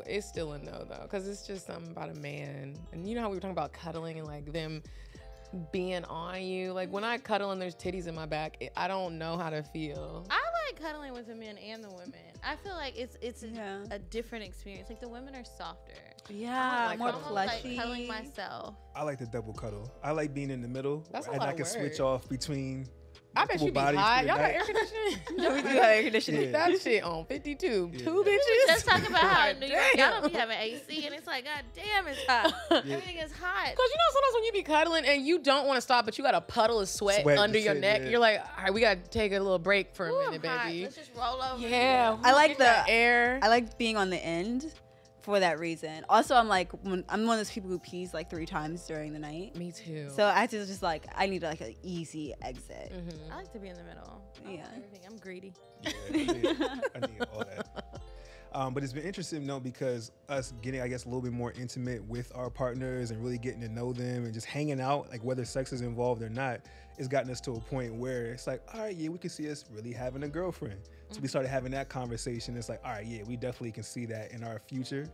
It's still a no though, because it's just something about a man. And you know how we were talking about cuddling and like them being on you. Like when I cuddle and there's titties in my back, I don't know how to feel. I like cuddling with the men and the women. I feel like it's a different experience. Like the women are softer. Yeah, like more cuddling. Like plushy. cuddling myself. I like the double cuddle. I like being in the middle. That's a and lot I of can work. switch off between. I bet you be bodies hot. for the Y'all got night. air conditioning? No, we do have air conditioning. Yeah. That shit on 52. Yeah. Two bitches? Just talking about how in New York, y'all Damn. don't be having AC, and it's like, God damn, it's hot. Everything is hot. Because you know sometimes when you be cuddling and you don't want to stop, but you got a puddle of sweat under just your sit neck, there. you're like, all right, we got to take a little break for a Ooh, minute, I'm hot. baby. Let's just roll over. Yeah. I like that the air. I like being on the end for that reason. Also, I'm like, I'm one of those people who pees like 3 times during the night. Me too. So I just like, I need like an easy exit. I like to be in the middle. Yeah. Everything. I'm greedy. Yeah, I need all that. But it's been interesting, though, because us getting, I guess, a little bit more intimate with our partners and really getting to know them and just hanging out, like whether sex is involved or not, it's gotten us to a point where it's like, all right, yeah, we can see us really having a girlfriend. So we started having that conversation. It's like, all right, yeah, we definitely can see that in our future.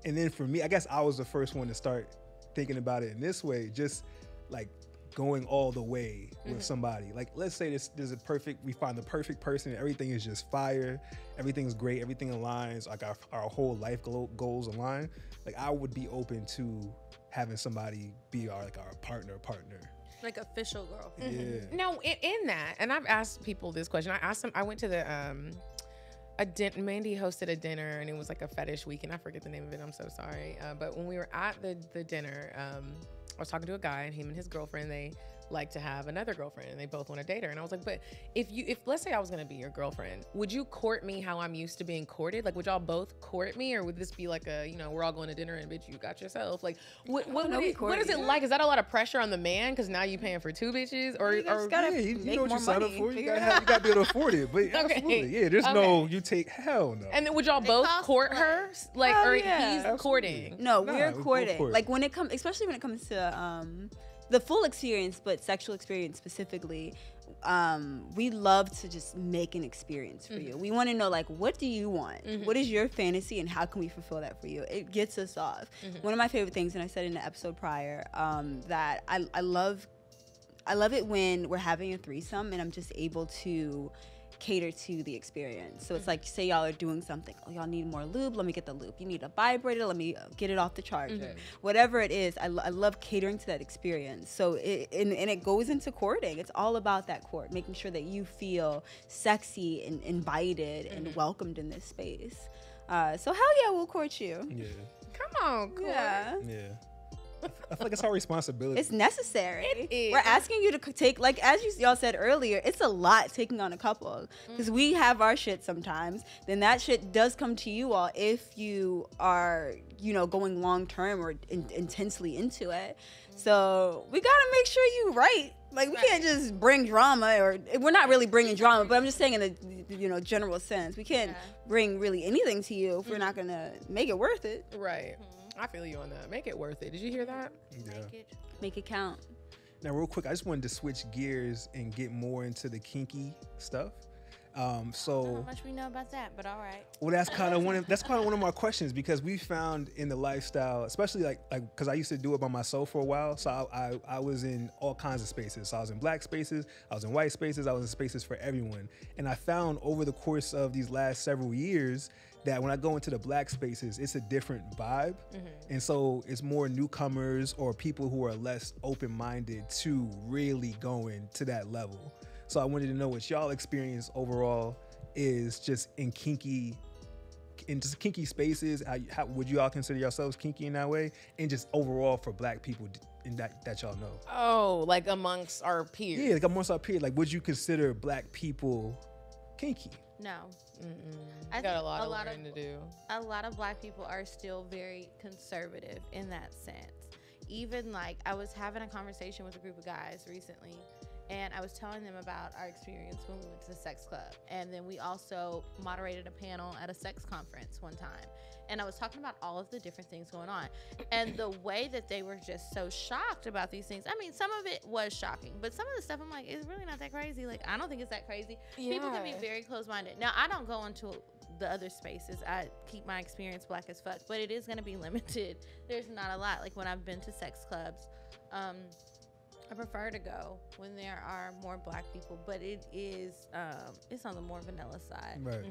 And then for me, I guess I was the first one to start thinking about it in this way, just like going all the way with somebody. Like, let's say we find the perfect person and everything is just fire, everything's great, everything aligns, like our whole life goals align. Like, I would be open to having somebody be our partner. Like official girlfriend. Yeah. No, in that, and I've asked people this question. I asked them. I went to the Mandy hosted a dinner, and it was like a fetish weekend. I forget the name of it. I'm so sorry. But when we were at the dinner, I was talking to a guy, and him and his girlfriend, they like to have another girlfriend, and they both want to date her. And I was like, but if let's say I was gonna be your girlfriend, would you court me how I'm used to being courted? Like, would y'all both court me, or would this be like a, we're all going to dinner and bitch, you got yourself? Like, what is it like? Is that a lot of pressure on the man because now you paying for 2 bitches, or You just gotta Yeah, you make know what more you signed up money. for. You Figure it gotta be able to afford it. But absolutely, yeah. There's no you take hell no. and then would y'all both cost court less. her, like, Hell or yeah. he's Absolutely. courting? No, Nah, we're we both courting. court. Like especially when it comes to the full experience, but sexual experience specifically, we love to just make an experience for you. We want to know, like, what do you want? What is your fantasy, and how can we fulfill that for you? It gets us off. One of my favorite things, and I said in the episode prior, that I love it when we're having a threesome and I'm just able to cater to the experience. So it's like, say y'all are doing something, oh, y'all need more lube, let me get the lube. You need a vibrator, let me get it off the charger. Whatever it is, I love catering to that experience. So it goes into courting. It's all about that court, making sure that you feel sexy and invited and welcomed in this space. So hell yeah, we'll court you. Yeah. Come on, court. Yeah. Yeah. I feel like it's our responsibility. It's necessary. It is. We're asking you to take, like, as y'all said earlier, it's a lot taking on a couple. Because we have our shit sometimes. Then that shit does come to you all if you are, going long term or intensely into it. So we got to make sure you right. Like, we can't just bring drama, or we're not really bringing drama, but I'm just saying in the, general sense. We can't bring really anything to you if we're not going to make it worth it. Right. I feel you on that. Make it worth it. Did you hear that? Yeah. Make it count. Now, real quick, I just wanted to switch gears and get more into the kinky stuff. I don't know how much we know about that, but all right. Well, that's kind of one of my questions, because we found in the lifestyle, especially like because I used to do it by myself for a while. So I was in all kinds of spaces. So I was in black spaces, I was in white spaces, I was in spaces for everyone. And I found over the course of these last several years that when I go into the black spaces, it's a different vibe. And so it's more newcomers or people who are less open-minded to really going to that level. So I wanted to know what y'all experience overall is just in kinky spaces. How would you all consider yourselves kinky in that way? And just overall for black people in that y'all know. Oh, like amongst our peers. Yeah, like amongst our peers. Like, would you consider black people kinky? No. I got a lot of learning to do. A lot of black people are still very conservative in that sense. Even like I was having a conversation with a group of guys recently, and I was telling them about our experience when we went to the sex club. And then we also moderated a panel at a sex conference one time. And I was talking about all of the different things going on. And the way that they were just so shocked about these things. I mean, some of it was shocking, but some of the stuff I'm like, it's really not that crazy. Like, I don't think it's that crazy. Yeah. People can be very close-minded. Now, I don't go into the other spaces. I keep my experience black as fuck, but it is going to be limited. There's not a lot. Like, when I've been to sex clubs, I prefer to go when there are more black people, but it is, it's on the more vanilla side. Right.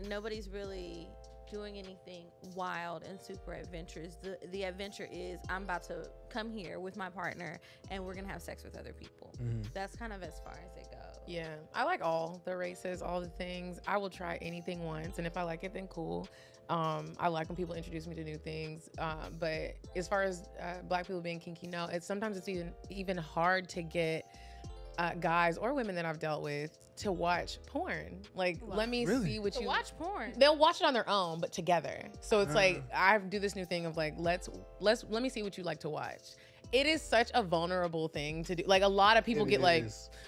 Nobody's really doing anything wild and super adventurous. The adventure is, I'm about to come here with my partner and we're gonna have sex with other people. That's kind of as far as it goes. Yeah, I like all the races, all the things. I will try anything once, and if I like it, then cool. I like when people introduce me to new things, but as far as black people being kinky, no, sometimes it's even hard to get guys or women that I've dealt with to watch porn. Like, let me see what you watch porn. They'll watch it on their own, but together. So it's like, I do this new thing of like, let me see what you like to watch. It is such a vulnerable thing to do. Like, a lot of people get like,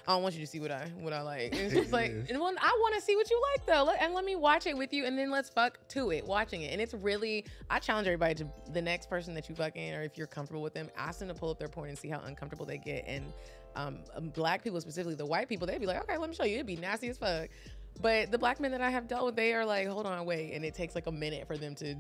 I don't want you to see what I like. And it's just like, and well, I want to see what you like though. And let me watch it with you, and then let's fuck to it, watching it. And it's really, I challenge everybody to, the next person that you fucking, or if you're comfortable with them, ask them to pull up their porn and see how uncomfortable they get. And black people, specifically the white people, they'd be like, okay, let me show you. It'd be nasty as fuck. But the black men that I have dealt with, they are like, hold on, wait. And it takes like a minute for them to,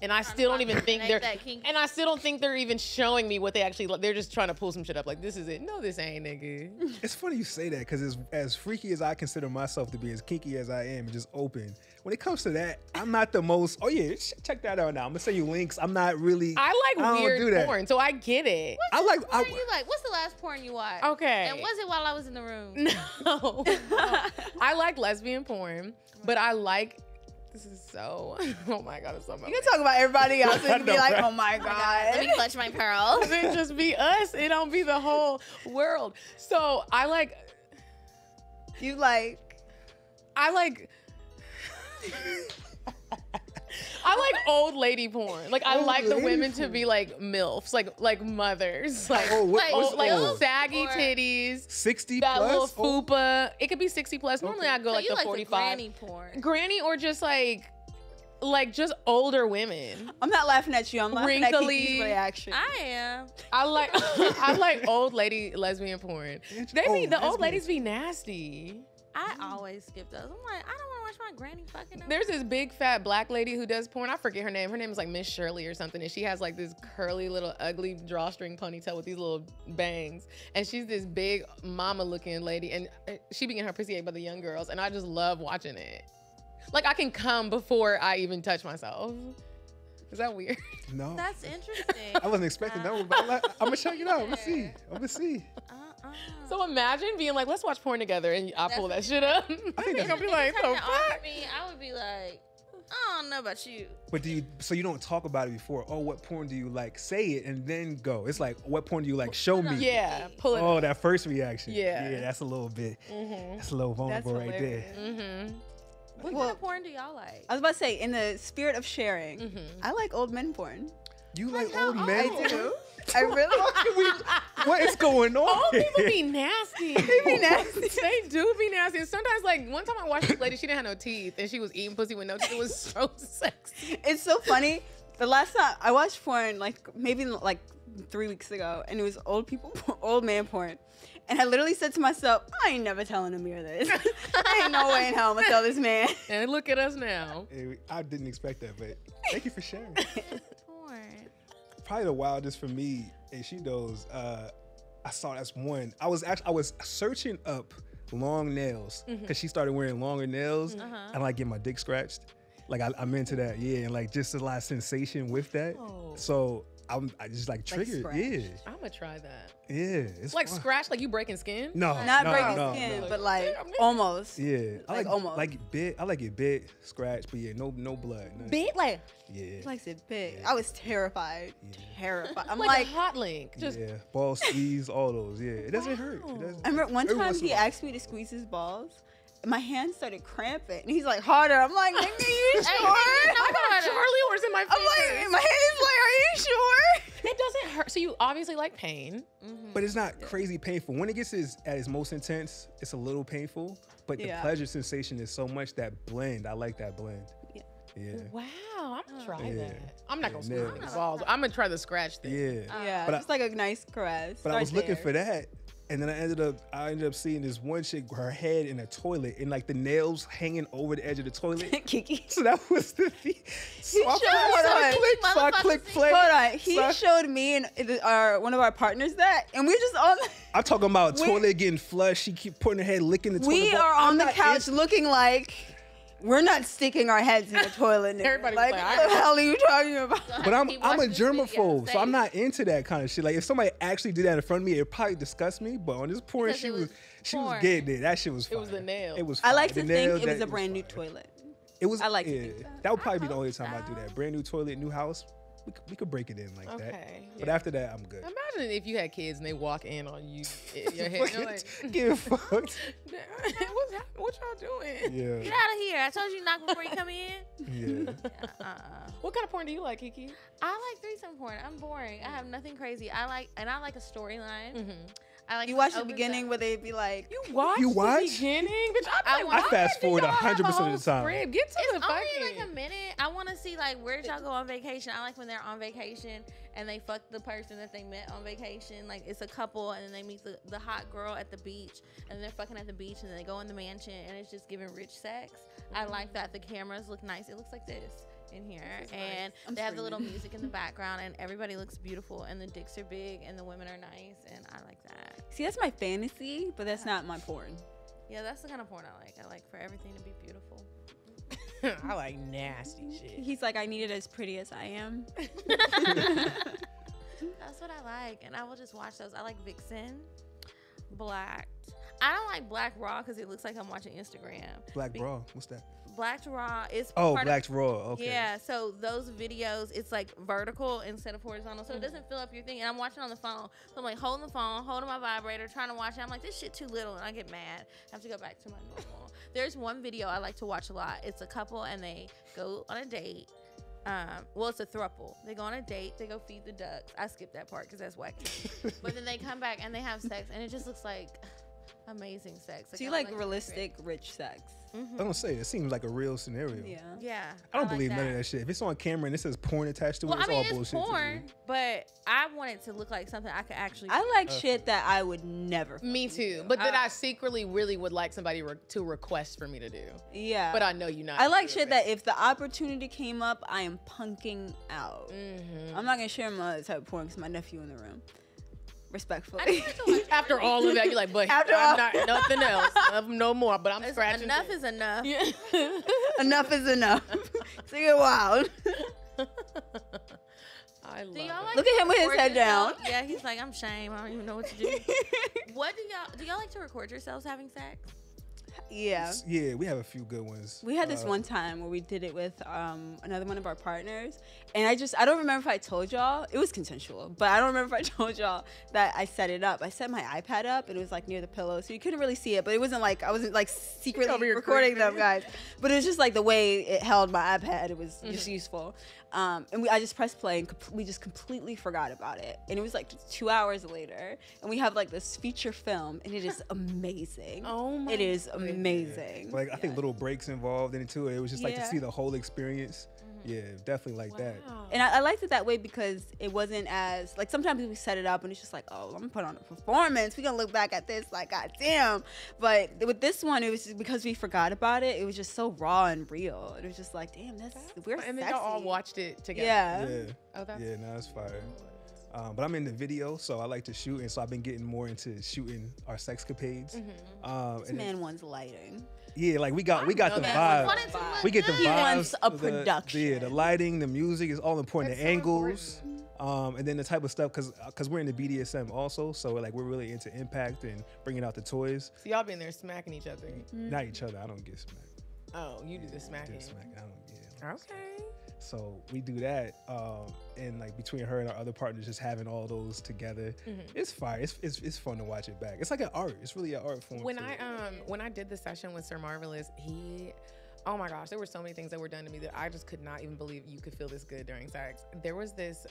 and I still don't even think they're even showing me what they actually like. They're just trying to pull some shit up. Like, this is it. No, this ain't, nigga. It's funny you say that, because as freaky as I consider myself to be, as kinky as I am, and just open, when it comes to that, I'm not the most, oh yeah, check that out now. I'm gonna send you links. I'm not really, I like weird porn, so I get it. What's the last porn you watched? Okay. And was it while I was in the room? No. I like lesbian porn, but I like, this is so, oh my God, it's so much. You can talk about everybody else and be like, oh my God. Let me clutch my pearls. It just be us. It don't be the whole world. So I like old lady porn. Like, I like the women to be like MILFs, like mothers, like saggy titties, 60 that plus, little fupa. It could be 60 plus. Normally I go like the 45. The granny porn. Granny, or just like just older women. I'm not laughing at you. I'm laughing at Kiki's reaction. I am. I like old lady lesbian porn. The old ladies be nasty. I always skip those. I'm like, I don't want to watch my granny fucking. There's this big fat black lady who does porn. I forget her name. Her name is like Miss Shirley or something. And she has like this curly little ugly drawstring ponytail with these little bangs. And she's this big mama looking lady. And she be getting her pussy ate by the young girls. And I just love watching it. Like, I can come before I even touch myself. Is that weird? No. That's interesting. I wasn't expecting that one, but I'm gonna check it out. I'm gonna see. So imagine being like, let's watch porn together, and I pull that shit up. I think they're gonna be like, oh, fuck. I would be like, I don't know about you. But so you don't talk about it before? Oh, what porn do you like? Say it and then go. It's like, what porn do you like? Show me. Yeah, pull it up. Oh, that first reaction. Yeah, that's a little bit. That's a little vulnerable right there. What kind of porn do y'all like? I was about to say, in the spirit of sharing, I like old men porn. You like old men? I do. I really. What is going on? Old people be nasty. They be nasty. They do be nasty. And sometimes, like, one time I watched this lady, she didn't have no teeth, and she was eating pussy with no teeth. It was so sexy. It's so funny. The last time I watched porn, like maybe like 3 weeks ago, and it was old man porn. And I literally said to myself, I ain't never telling Ahmir this. Ain't no way in hell I'm gonna tell this man. And look at us now. Hey, I didn't expect that, but thank you for sharing. Porn. Probably the wildest for me, and she knows, I saw that's one. I was searching up long nails, because she started wearing longer nails, and like get my dick scratched. Like I'm into that, yeah, and like just a lot of sensation with that. Oh. So I just like triggered, yeah. I'm gonna try that. Yeah, it's like fun. Scratch, like you breaking skin? No, not breaking skin, but like almost. Yeah, like almost. I like it bit, scratch, but yeah, no blood. Nothing. Bit, like yeah, he likes it big. Yeah. I was terrified. I'm like a hot link. Just ball squeeze, all those. Yeah, it doesn't hurt. It doesn't. I remember one time he asked me to squeeze his balls. My hand started cramping, and he's like, harder. I'm like, nigga, you sure? I got Charlie horse in my face. I'm like, my hand is like, are you sure? It doesn't hurt. So you obviously like pain. But it's not crazy painful. When it gets at its most intense, it's a little painful. But the pleasure sensation is so much that blend. I like that blend. Yeah. Wow, I'm gonna try Yeah. that. I'm not gonna Yeah, squeeze the balls. I'm gonna try the scratch thing. Yeah. Just like a nice caress. But I was looking for that. And then I ended up seeing this one chick, her head in a toilet and like the nails hanging over the edge of the toilet. Kiki. So that was the thing. So I clicked play. Hold on. He showed me and one of our partners that, and we're just on. I'm talking about toilet getting flushed. She keep putting her head licking the toilet. We are on the couch looking like we're not sticking our heads in the toilet. Everybody's like, like, what the hell are you talking about? But I'm a germaphobe, so I'm not into that kind of shit. Like if somebody actually did that in front of me, it probably disgust me. But on this porn, she was getting it. That shit was fire. It was the nail. It was. I like the to nails, think it was that a brand new fire. toilet. It was. I like to think that would probably be the only time I do that. Brand new toilet, new house. We could break it in like that. Okay. But after that, I'm good. Imagine if you had kids and they walk in on you, your head. You're like, Get fucked. what y'all doing? Yeah. Get out of here. I told you to knock before you come in. Yeah. What kind of porn do you like, Kiki? I like threesome porn. I'm boring. I have nothing crazy. I like a storyline. I like You watch the beginning where they'd be like, You watch You the watch? beginning? Bitch, I fast forward 100% of the time. Get to it's the fucking. only like a minute. I want to see like where'd y'all go on vacation. I like when they're on vacation and they fuck the person that they met on vacation. Like it's a couple and then they meet the hot girl at the beach and they're fucking at the beach and then they go in the mansion and it's just giving rich sex. I like that. The cameras look nice. It looks like this in here and they have the little music in the background and everybody looks beautiful and the dicks are big and the women are nice and I like that. see, that's my fantasy, but that's not my porn. Yeah, that's the kind of porn I like. I like for everything to be beautiful. I like nasty shit. He's like, I need it as pretty as I am. That's what I like, and I will just watch those. I like Vixen, Blacked. I don't like Black Raw because it looks like I'm watching Instagram. Black Bra. What's that? Blacked Raw is Blacked Raw. Okay. Yeah, so those videos, it's like vertical instead of horizontal, so it doesn't fill up your thing. And I'm watching on the phone, so I'm like holding the phone, holding my vibrator, trying to watch it. I'm like, this shit too little, and I get mad. I have to go back to my normal. There's one video I like to watch a lot. It's a couple and they go on a date. Well, it's a throuple. They go on a date. They go feed the ducks. I skipped that part because that's wacky. But then they come back and they have sex, and it just looks like amazing sex. So you like realistic, rich sex? I don't say it seems like a real scenario. Yeah. I don't believe none of that shit. If it's on camera and it says porn attached to it, it's all bullshit. It's porn, but I want it to look like something I could actually. I like shit that I would never. Me too, but that I secretly really would like somebody to request for me to do. Yeah, but I know you're not. I like shit that if the opportunity came up, I am punking out. I'm not gonna share my other type of porn because my nephew in the room. Respectfully. After all of that, you're like, but after not nothing else, no more. But I'm scratching. Enough is enough. Yeah. Enough is enough. So you're wild. I love like Look at him with his head down. Yeah, he's like, I'm shame. I don't even know what to do. What do y'all like to record yourselves having sex? Yeah. Yeah, we have a few good ones. We had this one time where we did it with another one of our partners. And I don't remember if I told y'all. It was consensual. But I don't remember if I told y'all that I set it up. I set my iPad up and it was like near the pillow. So you couldn't really see it. But it wasn't like, I wasn't like secretly recording them, guys. But it was just like the way it held my iPad. It was just useful. And I just pressed play and we just completely forgot about it. And it was like 2 hours later. And we have like this feature film and it is amazing. Oh my It is amazing. Like I think little breaks involved in it too. It was just like to see the whole experience. Yeah, definitely like that. And I liked it that way because it wasn't as like sometimes we set it up and it's just like, oh, I'm gonna put on a performance. We're gonna look back at this like, goddamn. But with this one, it was just because we forgot about it. It was just so raw and real. It was just like, damn, we're and then sexy. y'all all watched it together. Yeah. Oh, that's it's fire. But I'm in the video, so I like to shoot, and so I've been getting more into shooting our sexcapades. This man wants lighting. Yeah, like we got the vibes. We get the vibes. He wants a production. The lighting, the music is all important. The angles, and then the type of stuff, because we're in the BDSM also, so like we're really into impact and bringing out the toys. So y'all been there smacking each other. Not each other. I don't get smacked. Oh, you do the smacking. I don't. Okay. So we do that, and like between her and our other partners, just having all those together, it's fire. It's fun to watch it back. It's like an art. It's really an art form. When I did the session with Sir Marvelous, oh my gosh, there were so many things that were done to me that I just could not even believe you could feel this good during sex. There was this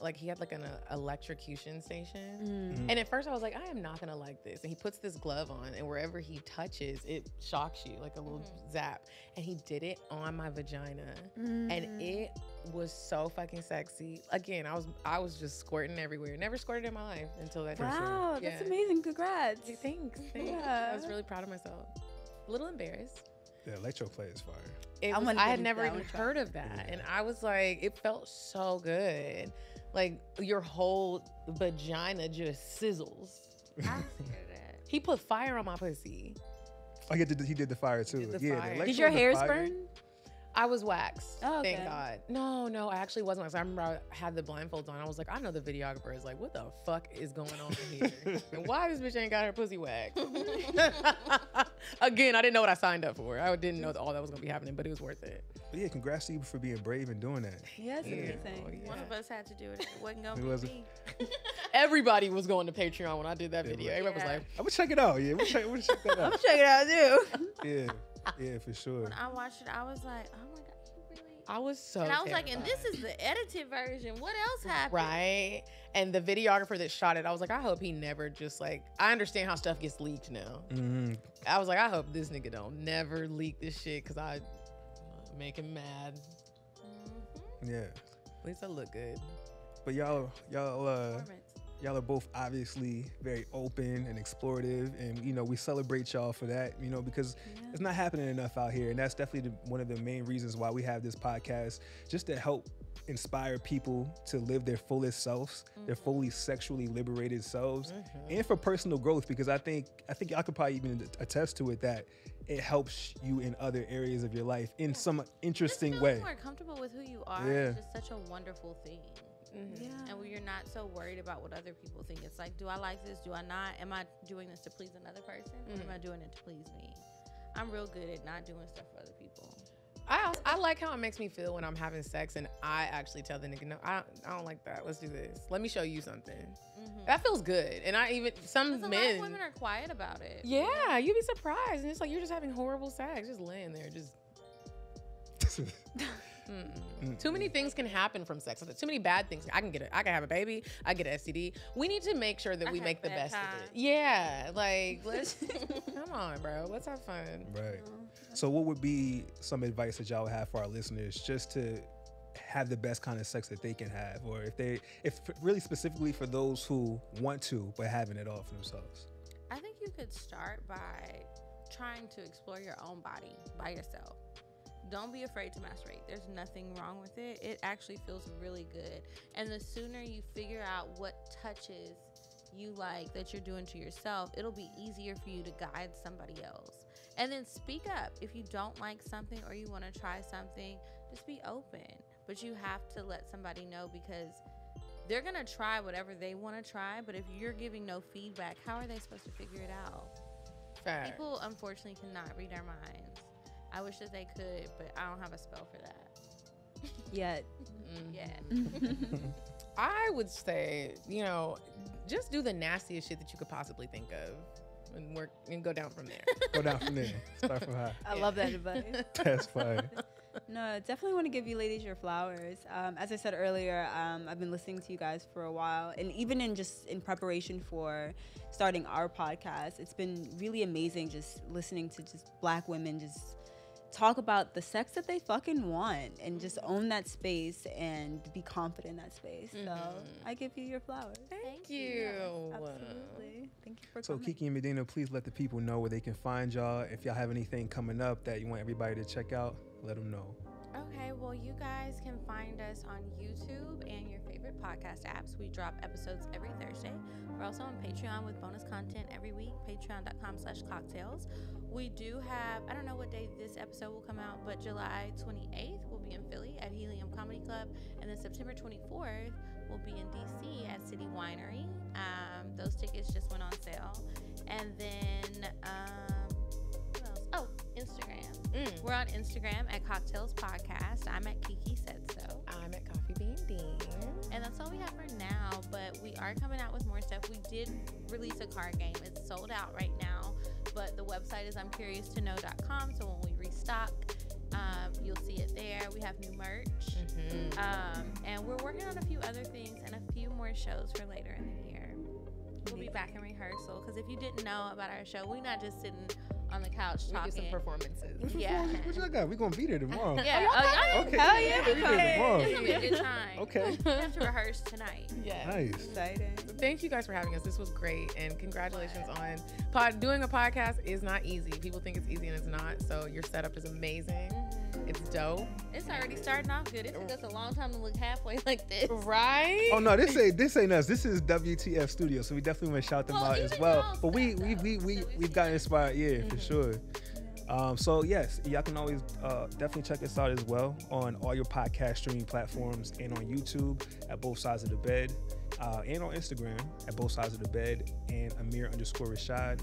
like he had like an electrocution station. And at first I was like, I am not gonna like this. And he puts this glove on, and wherever he touches, it shocks you like a little zap. And he did it on my vagina, and it was so fucking sexy. Again, I was just squirting everywhere. Never squirted in my life until that. Wow, Yeah. that's amazing. Congrats. Hey, thanks. Yeah. I was really proud of myself. A little embarrassed. The electroplay is fire. I had never even heard of that. And I was like, it felt so good. Like your whole vagina just sizzles. I'm scared of that. He put fire on my pussy. Oh, he did the fire too. Did the fire. The Did your hairs fire. burn? I was waxed. Oh, okay. Thank God. No, I actually wasn't waxed. I remember I had the blindfolds on. I was like, I know the videographer is like, what the fuck is going on here? And why this bitch ain't got her pussy waxed? Again, I didn't know what I signed up for. I didn't know all that was gonna be happening, but it was worth it. But yeah, congrats to you for being brave and doing that. Yes, amazing. Oh, yeah. One of us had to do it. It wasn't gonna It be wasn't. me. Everybody was going to Patreon when I did that video. was. Everybody was Yeah. like, I'm gonna check it out. Yeah, we'll check that I'm out. gonna check it out too. Yeah, for sure. When I watched it, I was like, oh my God, you really? I was so And I was like, and terrified. this is the edited version. What else happened? Right. And the videographer that shot it, I was like, I hope he never just like, I understand how stuff gets leaked now. I was like, I hope this nigga don't never leak this shit because I make him mad. Yeah, At least I look good. but y'all Performance. y'all are both obviously very open and explorative, and we celebrate y'all for that, because it's not happening enough out here, and that's definitely one of the main reasons why we have this podcast, just to help inspire people to live their fullest selves, their fully sexually liberated selves, and for personal growth, because I think y'all could probably even attest to it, that it helps you in other areas of your life in some interesting Just way. feeling more comfortable with who you are Yeah. is just such a wonderful thing. Yeah. And when you're not so worried about what other people think, it's like, do I like this? Do I not? Am I doing this to please another person? Or am I doing it to please me? I'm real good at not doing stuff for other people. I like how it makes me feel when I'm having sex and I actually tell the nigga, no, I don't like that. Let's do this. Let me show you something. That feels good. And I even, some 'Cause a lot men. of women are quiet about it. Yeah, you'd be surprised. And it's like, you're just having horrible sex, just laying there, just. Too many things can happen from sex. Too many bad things. I can have a baby. I get an STD. We need to make sure that we have make the bad best of time. it. Yeah, like let's come on, bro. Let's have fun. Right. So what would be some advice that y'all would have for our listeners just to have the best kind of sex that they can have, or if really specifically for those who want to but haven't it all for themselves? I think you could start by trying to explore your own body by yourself. Don't be afraid to masturbate. There's nothing wrong with it. It actually feels really good. And the sooner you figure out what touches you like that you're doing to yourself, it'll be easier for you to guide somebody else. And then speak up. If you don't like something or you want to try something, just be open. But you have to let somebody know, because they're going to try whatever they want to try. But if you're giving no feedback, how are they supposed to figure it out? Fact. People, unfortunately, cannot read our minds. I wish that they could, but I don't have a spell for that. Yet. Yeah. I would say, just do the nastiest shit that you could possibly think of, and work and go down from there. Go down from there. Start from high. I love that advice. That's fine. No, definitely want to give you ladies your flowers. As I said earlier, I've been listening to you guys for a while, and even in preparation for starting our podcast, it's been really amazing just listening to just Black women just talk about the sex that they fucking want and just own that space and be confident in that space. So I give you your flowers. Thank you. Absolutely. Thank you for So coming. Kiki and Medinah, please let the people know where they can find y'all. If y'all have anything coming up that you want everybody to check out, let them know. Okay, well, you guys can find us on YouTube and your favorite podcast apps. We drop episodes every Thursday. We're also on Patreon with bonus content every week, patreon.com/Cocktales. We do have, I don't know what day this episode will come out, but July 28th we'll be in Philly at Helium Comedy Club, and then September 24th we'll be in DC at City Winery. Those tickets just went on sale. And then, what else? Oh, Instagram. We're on Instagram at Cocktales Podcast. I'm at Kiki Said So. I'm at Coffee Bean Dean. And that's all we have for now, but we are coming out with more stuff. We did release a card game. It's sold out right now, but the website is I'mCuriousToKnow.com, so when we restock, you'll see it there. We have new merch, and we're working on a few other things, and a more shows for later in the year. We'll be back in rehearsal because if you didn't know about our show, we're not just sitting on the couch We talking. get some performances. Yeah. What y'all got? We're going to be there tomorrow. Yeah. Okay. Hell yeah, we Be there tomorrow. It's gonna be a good time. Okay. We have to rehearse tonight. Yeah. Nice. Exciting. Thank you guys for having us. This was great, and congratulations on doing a podcast is not easy. People think it's easy and it's not. So your setup is amazing. It's dope. It's already starting off good. It took us a long time to look halfway like this. Right? Oh no, this ain't us. This is WTF Studio, so we definitely want to shout them out as well. But we've gotten inspired, for sure. So yes, y'all can always definitely check us out as well on all your podcast streaming platforms and on YouTube at Both Sides of the Bed, and on Instagram at Both Sides of the Bed and Ahmir_Rashad.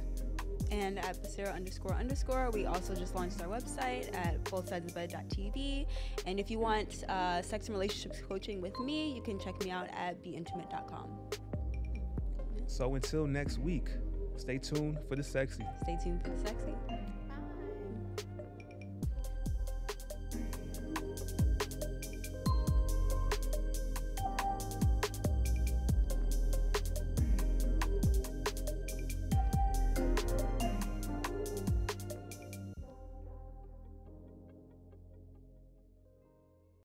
And at Basirah__. We also just launched our website at bothsidesofthebed.tv. And if you want sex and relationships coaching with me, you can check me out at beintimate.com. So until next week, stay tuned for the sexy. Stay tuned for the sexy.